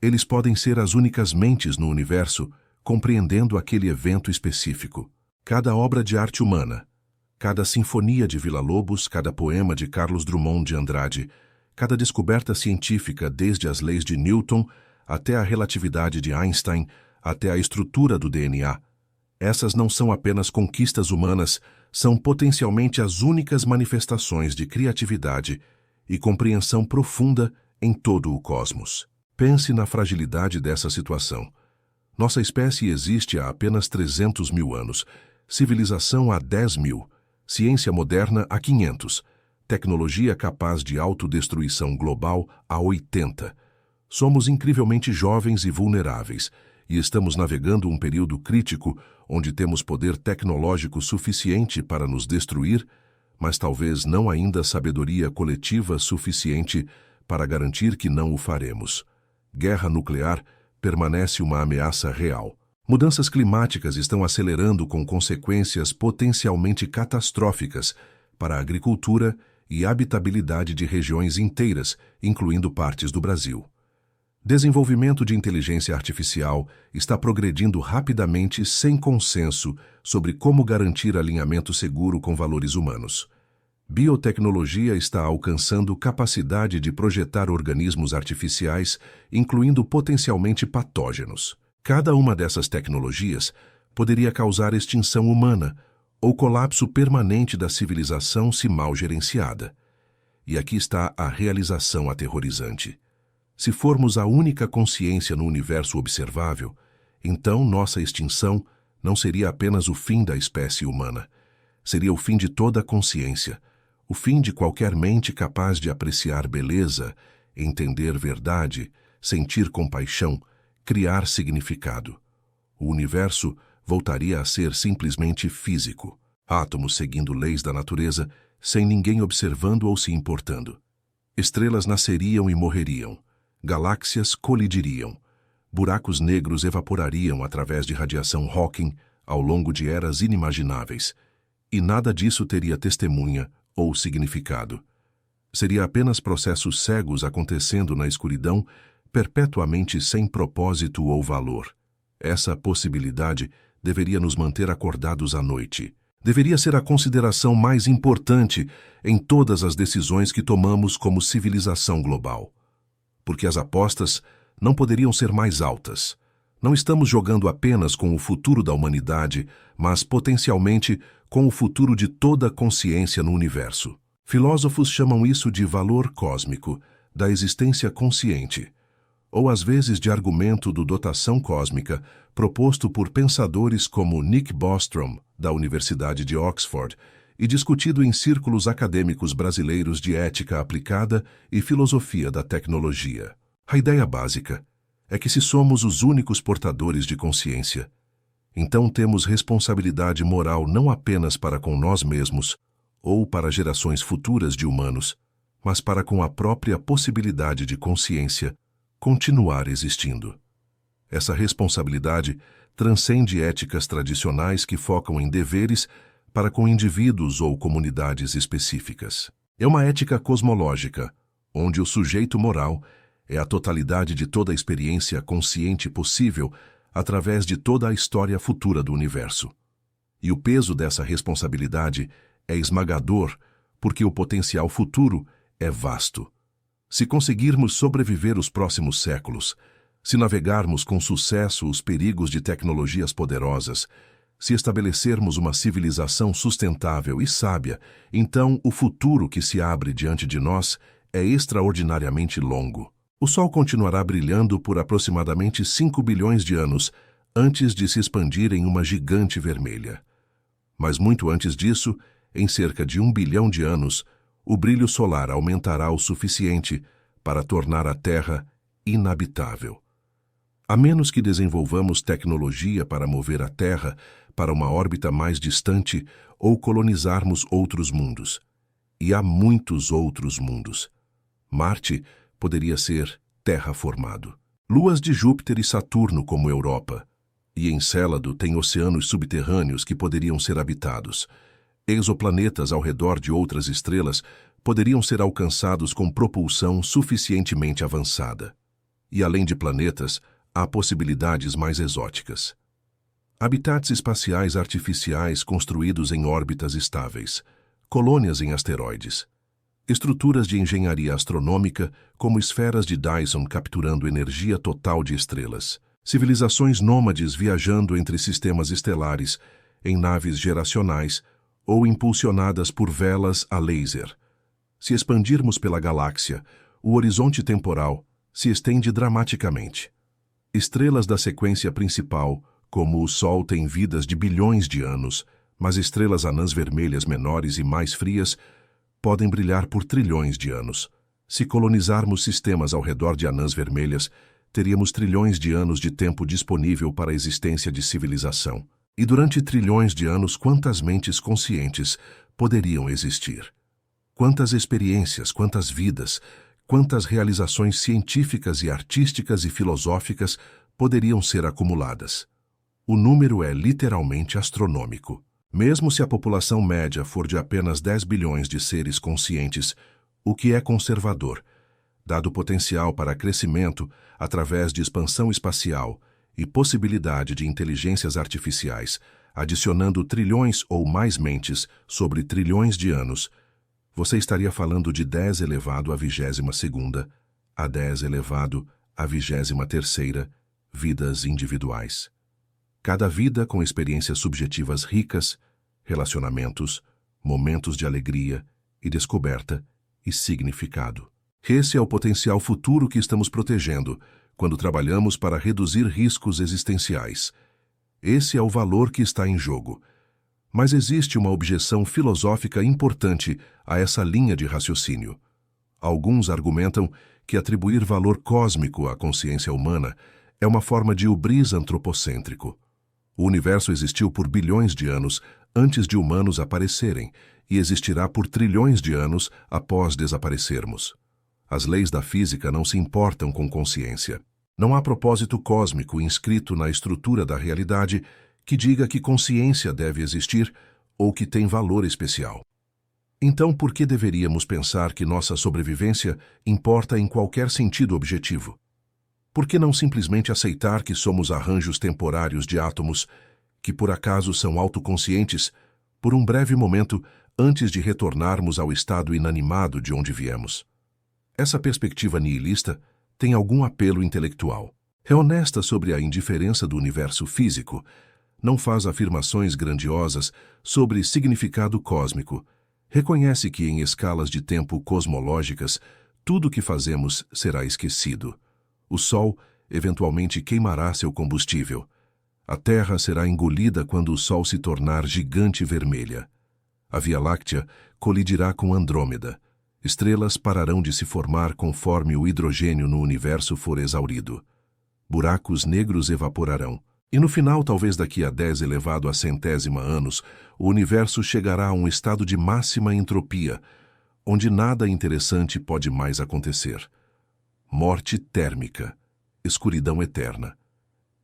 Speaker 1: eles podem ser as únicas mentes no universo compreendendo aquele evento específico. Cada obra de arte humana, cada sinfonia de Villa-Lobos, cada poema de Carlos Drummond de Andrade, cada descoberta científica desde as leis de Newton até a relatividade de Einstein, até a estrutura do DNA, essas não são apenas conquistas humanas, são potencialmente as únicas manifestações de criatividade e compreensão profunda em todo o cosmos. Pense na fragilidade dessa situação. Nossa espécie existe há apenas 300 mil anos, civilização há 10 mil, ciência moderna há 500, tecnologia capaz de autodestruição global há 80. Somos incrivelmente jovens e vulneráveis, e estamos navegando um período crítico onde temos poder tecnológico suficiente para nos destruir, mas talvez não ainda sabedoria coletiva suficiente para garantir que não o faremos. Guerra nuclear permanece uma ameaça real. Mudanças climáticas estão acelerando com consequências potencialmente catastróficas para a agricultura e habitabilidade de regiões inteiras, incluindo partes do Brasil. Desenvolvimento de inteligência artificial está progredindo rapidamente sem consenso sobre como garantir alinhamento seguro com valores humanos. Biotecnologia está alcançando capacidade de projetar organismos artificiais, incluindo potencialmente patógenos. Cada uma dessas tecnologias poderia causar extinção humana ou colapso permanente da civilização se mal gerenciada. E aqui está a realização aterrorizante. Se formos a única consciência no universo observável, então nossa extinção não seria apenas o fim da espécie humana. Seria o fim de toda a consciência, o fim de qualquer mente capaz de apreciar beleza, entender verdade, sentir compaixão, criar significado. O universo voltaria a ser simplesmente físico, átomos seguindo leis da natureza, sem ninguém observando ou se importando. Estrelas nasceriam e morreriam. Galáxias colidiriam. Buracos negros evaporariam através de radiação Hawking ao longo de eras inimagináveis. E nada disso teria testemunha ou significado. Seria apenas processos cegos acontecendo na escuridão, perpetuamente sem propósito ou valor. Essa possibilidade deveria nos manter acordados à noite. Deveria ser a consideração mais importante em todas as decisões que tomamos como civilização global. Porque as apostas não poderiam ser mais altas. Não estamos jogando apenas com o futuro da humanidade, mas potencialmente com o futuro de toda a consciência no universo. Filósofos chamam isso de valor cósmico, da existência consciente, ou às vezes de argumento do dotação cósmica, proposto por pensadores como Nick Bostrom, da Universidade de Oxford, e discutido em círculos acadêmicos brasileiros de ética aplicada e filosofia da tecnologia. A ideia básica é que se somos os únicos portadores de consciência, então temos responsabilidade moral não apenas para com nós mesmos ou para gerações futuras de humanos, mas para com a própria possibilidade de consciência continuar existindo. Essa responsabilidade transcende éticas tradicionais que focam em deveres para com indivíduos ou comunidades específicas. É uma ética cosmológica, onde o sujeito moral é a totalidade de toda a experiência consciente possível através de toda a história futura do universo. E o peso dessa responsabilidade é esmagador, porque o potencial futuro é vasto. Se conseguirmos sobreviver os próximos séculos, se navegarmos com sucesso os perigos de tecnologias poderosas, se estabelecermos uma civilização sustentável e sábia, então o futuro que se abre diante de nós é extraordinariamente longo. O Sol continuará brilhando por aproximadamente 5 bilhões de anos antes de se expandir em uma gigante vermelha. Mas muito antes disso, em cerca de 1 bilhão de anos, o brilho solar aumentará o suficiente para tornar a Terra inabitável. A menos que desenvolvamos tecnologia para mover a Terra para uma órbita mais distante ou colonizarmos outros mundos. E há muitos outros mundos. Marte poderia ser terraformado. Luas de Júpiter e Saturno como Europa. E Encélado tem oceanos subterrâneos que poderiam ser habitados. Exoplanetas ao redor de outras estrelas poderiam ser alcançados com propulsão suficientemente avançada. E além de planetas, há possibilidades mais exóticas. Habitats espaciais artificiais construídos em órbitas estáveis, colônias em asteroides, estruturas de engenharia astronômica como esferas de Dyson capturando energia total de estrelas, civilizações nômades viajando entre sistemas estelares em naves geracionais ou impulsionadas por velas a laser. Se expandirmos pela galáxia, o horizonte temporal se estende dramaticamente. Estrelas da sequência principal, como o Sol, têm vidas de bilhões de anos, mas estrelas anãs vermelhas menores e mais frias podem brilhar por trilhões de anos. Se colonizarmos sistemas ao redor de anãs vermelhas, teríamos trilhões de anos de tempo disponível para a existência de civilização. E durante trilhões de anos, quantas mentes conscientes poderiam existir? Quantas experiências, quantas vidas, quantas realizações científicas e artísticas e filosóficas poderiam ser acumuladas? O número é literalmente astronômico. Mesmo se a população média for de apenas 10 bilhões de seres conscientes, o que é conservador, dado o potencial para crescimento através de expansão espacial e possibilidade de inteligências artificiais, adicionando trilhões ou mais mentes sobre trilhões de anos, você estaria falando de 10 elevado à 22ª a 10 elevado à 23ª vidas individuais. Cada vida com experiências subjetivas ricas, relacionamentos, momentos de alegria e descoberta e significado. Esse é o potencial futuro que estamos protegendo quando trabalhamos para reduzir riscos existenciais. Esse é o valor que está em jogo. Mas existe uma objeção filosófica importante a essa linha de raciocínio. Alguns argumentam que atribuir valor cósmico à consciência humana é uma forma de hubris antropocêntrico. O universo existiu por bilhões de anos antes de humanos aparecerem e existirá por trilhões de anos após desaparecermos. As leis da física não se importam com consciência. Não há propósito cósmico inscrito na estrutura da realidade que diga que consciência deve existir ou que tem valor especial. Então, por que deveríamos pensar que nossa sobrevivência importa em qualquer sentido objetivo? Por que não simplesmente aceitar que somos arranjos temporários de átomos que por acaso são autoconscientes por um breve momento antes de retornarmos ao estado inanimado de onde viemos? Essa perspectiva nihilista tem algum apelo intelectual. É honesta sobre a indiferença do universo físico, não faz afirmações grandiosas sobre significado cósmico, reconhece que em escalas de tempo cosmológicas tudo o que fazemos será esquecido. O Sol eventualmente queimará seu combustível. A Terra será engolida quando o Sol se tornar gigante vermelha. A Via Láctea colidirá com Andrômeda. Estrelas pararão de se formar conforme o hidrogênio no universo for exaurido. Buracos negros evaporarão. E no final, talvez daqui a 10 elevado a 100ª anos, o universo chegará a um estado de máxima entropia, onde nada interessante pode mais acontecer. Morte térmica, escuridão eterna.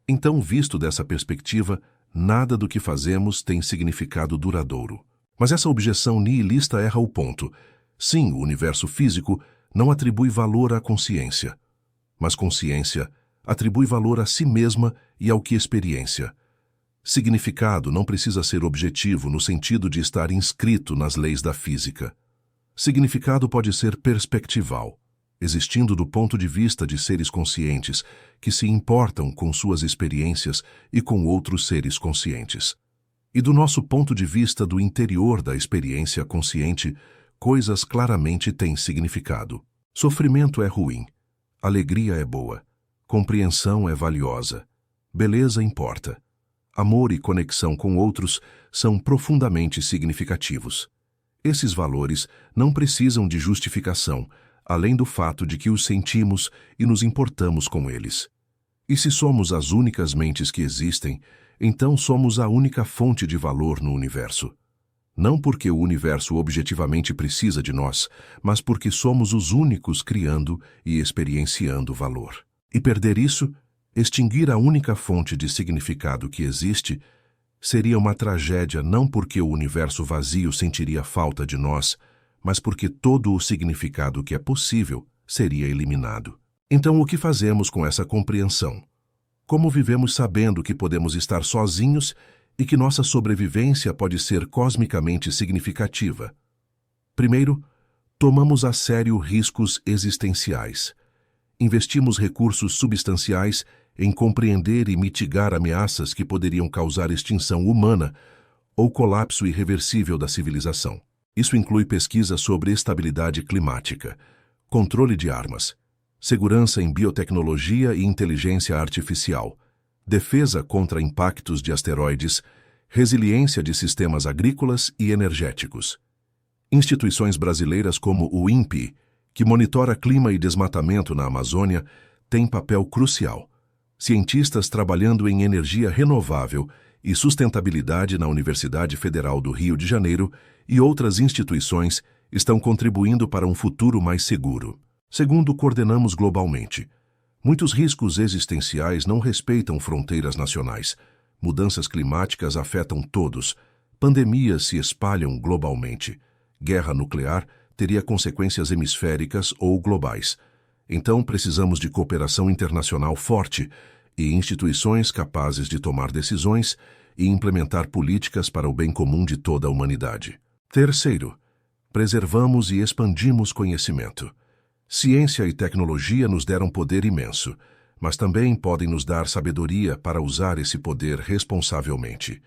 Speaker 1: Então, visto dessa perspectiva, nada do que fazemos tem significado duradouro. Mas essa objeção nihilista erra o ponto. Sim, o universo físico não atribui valor à consciência, mas consciência atribui valor a si mesma e ao que experiência. Significado não precisa ser objetivo no sentido de estar inscrito nas leis da física. Significado pode ser perspectival, existindo do ponto de vista de seres conscientes que se importam com suas experiências e com outros seres conscientes. E do nosso ponto de vista do interior da experiência consciente, coisas claramente têm significado. Sofrimento é ruim, alegria é boa, compreensão é valiosa, beleza importa. Amor e conexão com outros são profundamente significativos. Esses valores não precisam de justificação, além do fato de que os sentimos e nos importamos com eles. E se somos as únicas mentes que existem, então somos a única fonte de valor no universo. Não porque o universo objetivamente precisa de nós, mas porque somos os únicos criando e experienciando valor. E perder isso Extinguir a única fonte de significado que existe seria uma tragédia não porque o universo vazio sentiria falta de nós, mas porque todo o significado que é possível seria eliminado. Então, o que fazemos com essa compreensão? Como vivemos sabendo que podemos estar sozinhos e que nossa sobrevivência pode ser cosmicamente significativa? Primeiro, tomamos a sério riscos existenciais. Investimos recursos substanciais em compreender e mitigar ameaças que poderiam causar extinção humana ou colapso irreversível da civilização. Isso inclui pesquisa sobre estabilidade climática, controle de armas, segurança em biotecnologia e inteligência artificial, defesa contra impactos de asteroides, resiliência de sistemas agrícolas e energéticos. Instituições brasileiras como o INPE, que monitora clima e desmatamento na Amazônia, têm papel crucial. Cientistas trabalhando em energia renovável e sustentabilidade na Universidade Federal do Rio de Janeiro e outras instituições estão contribuindo para um futuro mais seguro. Segundo, coordenamos globalmente. Muitos riscos existenciais não respeitam fronteiras nacionais. Mudanças climáticas afetam todos. Pandemias se espalham globalmente. Guerra nuclear teria consequências hemisféricas ou globais. Então, precisamos de cooperação internacional forte e instituições capazes de tomar decisões e implementar políticas para o bem comum de toda a humanidade. Terceiro, preservamos e expandimos conhecimento. Ciência e tecnologia nos deram poder imenso, mas também podem nos dar sabedoria para usar esse poder responsavelmente.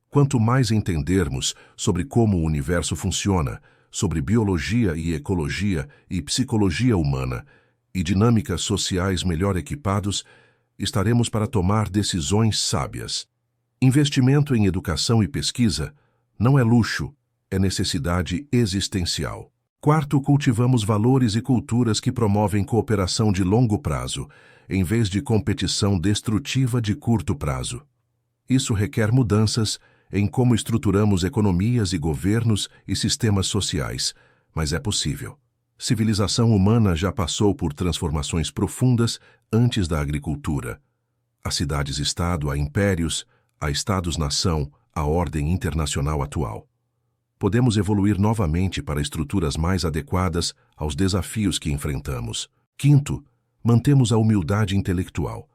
Speaker 1: Quanto mais entendermos sobre como o universo funciona, sobre biologia e ecologia e psicologia humana, e dinâmicas sociais melhor equipados, estaremos para tomar decisões sábias. Investimento em educação e pesquisa não é luxo, é necessidade existencial. Quarto, cultivamos valores e culturas que promovem cooperação de longo prazo, em vez de competição destrutiva de curto prazo. Isso requer mudanças em como estruturamos economias e governos e sistemas sociais, mas é possível. Civilização humana já passou por transformações profundas antes da agricultura. Há cidades-estado, há impérios, há estados-nação, a ordem internacional atual. Podemos evoluir novamente para estruturas mais adequadas aos desafios que enfrentamos. Quinto, mantemos a humildade intelectual.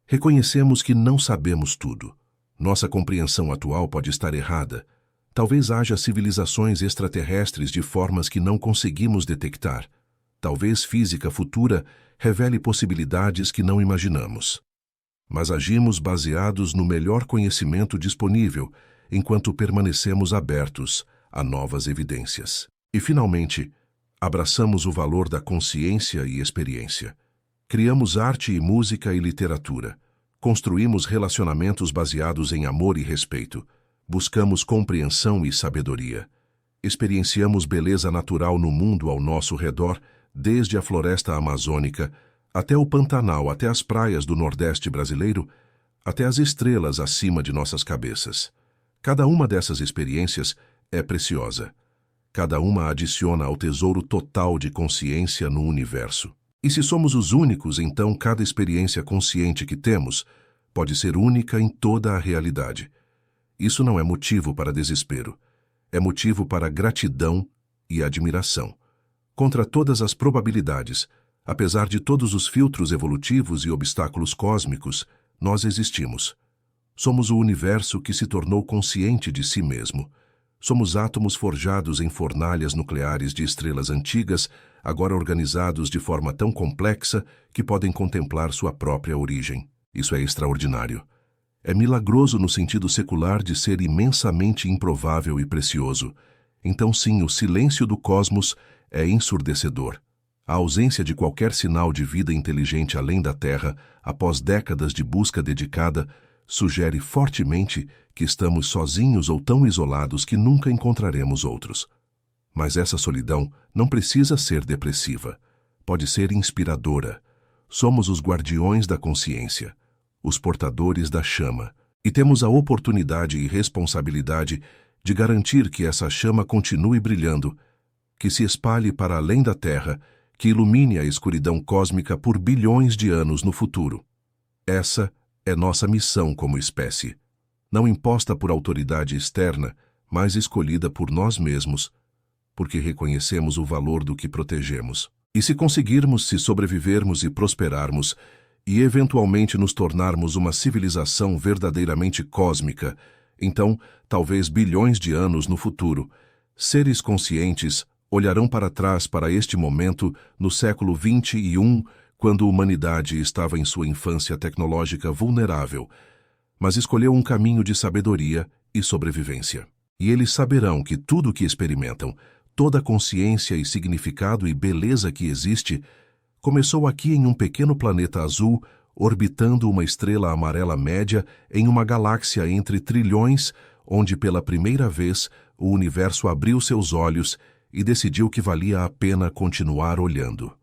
Speaker 1: Reconhecemos que não sabemos tudo. Nossa compreensão atual pode estar errada. Talvez haja civilizações extraterrestres de formas que não conseguimos detectar. Talvez física futura revele possibilidades que não imaginamos. Mas agimos baseados no melhor conhecimento disponível, enquanto permanecemos abertos a novas evidências. E, finalmente, abraçamos o valor da consciência e experiência. Criamos arte e música e literatura. Construímos relacionamentos baseados em amor e respeito. Buscamos compreensão e sabedoria. Experienciamos beleza natural no mundo ao nosso redor, desde a floresta amazônica, até o Pantanal, até as praias do Nordeste brasileiro, até as estrelas acima de nossas cabeças. Cada uma dessas experiências é preciosa. Cada uma adiciona ao tesouro total de consciência no universo. E se somos os únicos, então cada experiência consciente que temos pode ser única em toda a realidade. Isso não é motivo para desespero. É motivo para gratidão e admiração. Contra todas as probabilidades, apesar de todos os filtros evolutivos e obstáculos cósmicos, nós existimos. Somos o universo que se tornou consciente de si mesmo. Somos átomos forjados em fornalhas nucleares de estrelas antigas, agora organizados de forma tão complexa que podem contemplar sua própria origem. Isso é extraordinário. É milagroso no sentido secular de ser imensamente improvável e precioso. Então sim, o silêncio do cosmos é ensurdecedor. A ausência de qualquer sinal de vida inteligente além da Terra, após décadas de busca dedicada, sugere fortemente que estamos sozinhos ou tão isolados que nunca encontraremos outros. Mas essa solidão não precisa ser depressiva. Pode ser inspiradora. Somos os guardiões da consciência, os portadores da chama, e temos a oportunidade e responsabilidade de garantir que essa chama continue brilhando, que se espalhe para além da Terra, que ilumine a escuridão cósmica por bilhões de anos no futuro. Essa é nossa missão como espécie, não imposta por autoridade externa, mas escolhida por nós mesmos, porque reconhecemos o valor do que protegemos. E se conseguirmos, se sobrevivermos e prosperarmos, e eventualmente nos tornarmos uma civilização verdadeiramente cósmica, então, talvez bilhões de anos no futuro, seres conscientes olharão para trás para este momento no século 21, quando a humanidade estava em sua infância tecnológica vulnerável, mas escolheu um caminho de sabedoria e sobrevivência. E eles saberão que tudo o que experimentam, toda a consciência e significado e beleza que existe, começou aqui em um pequeno planeta azul, orbitando uma estrela amarela média em uma galáxia entre trilhões, onde pela primeira vez o universo abriu seus olhos e decidiu que valia a pena continuar olhando.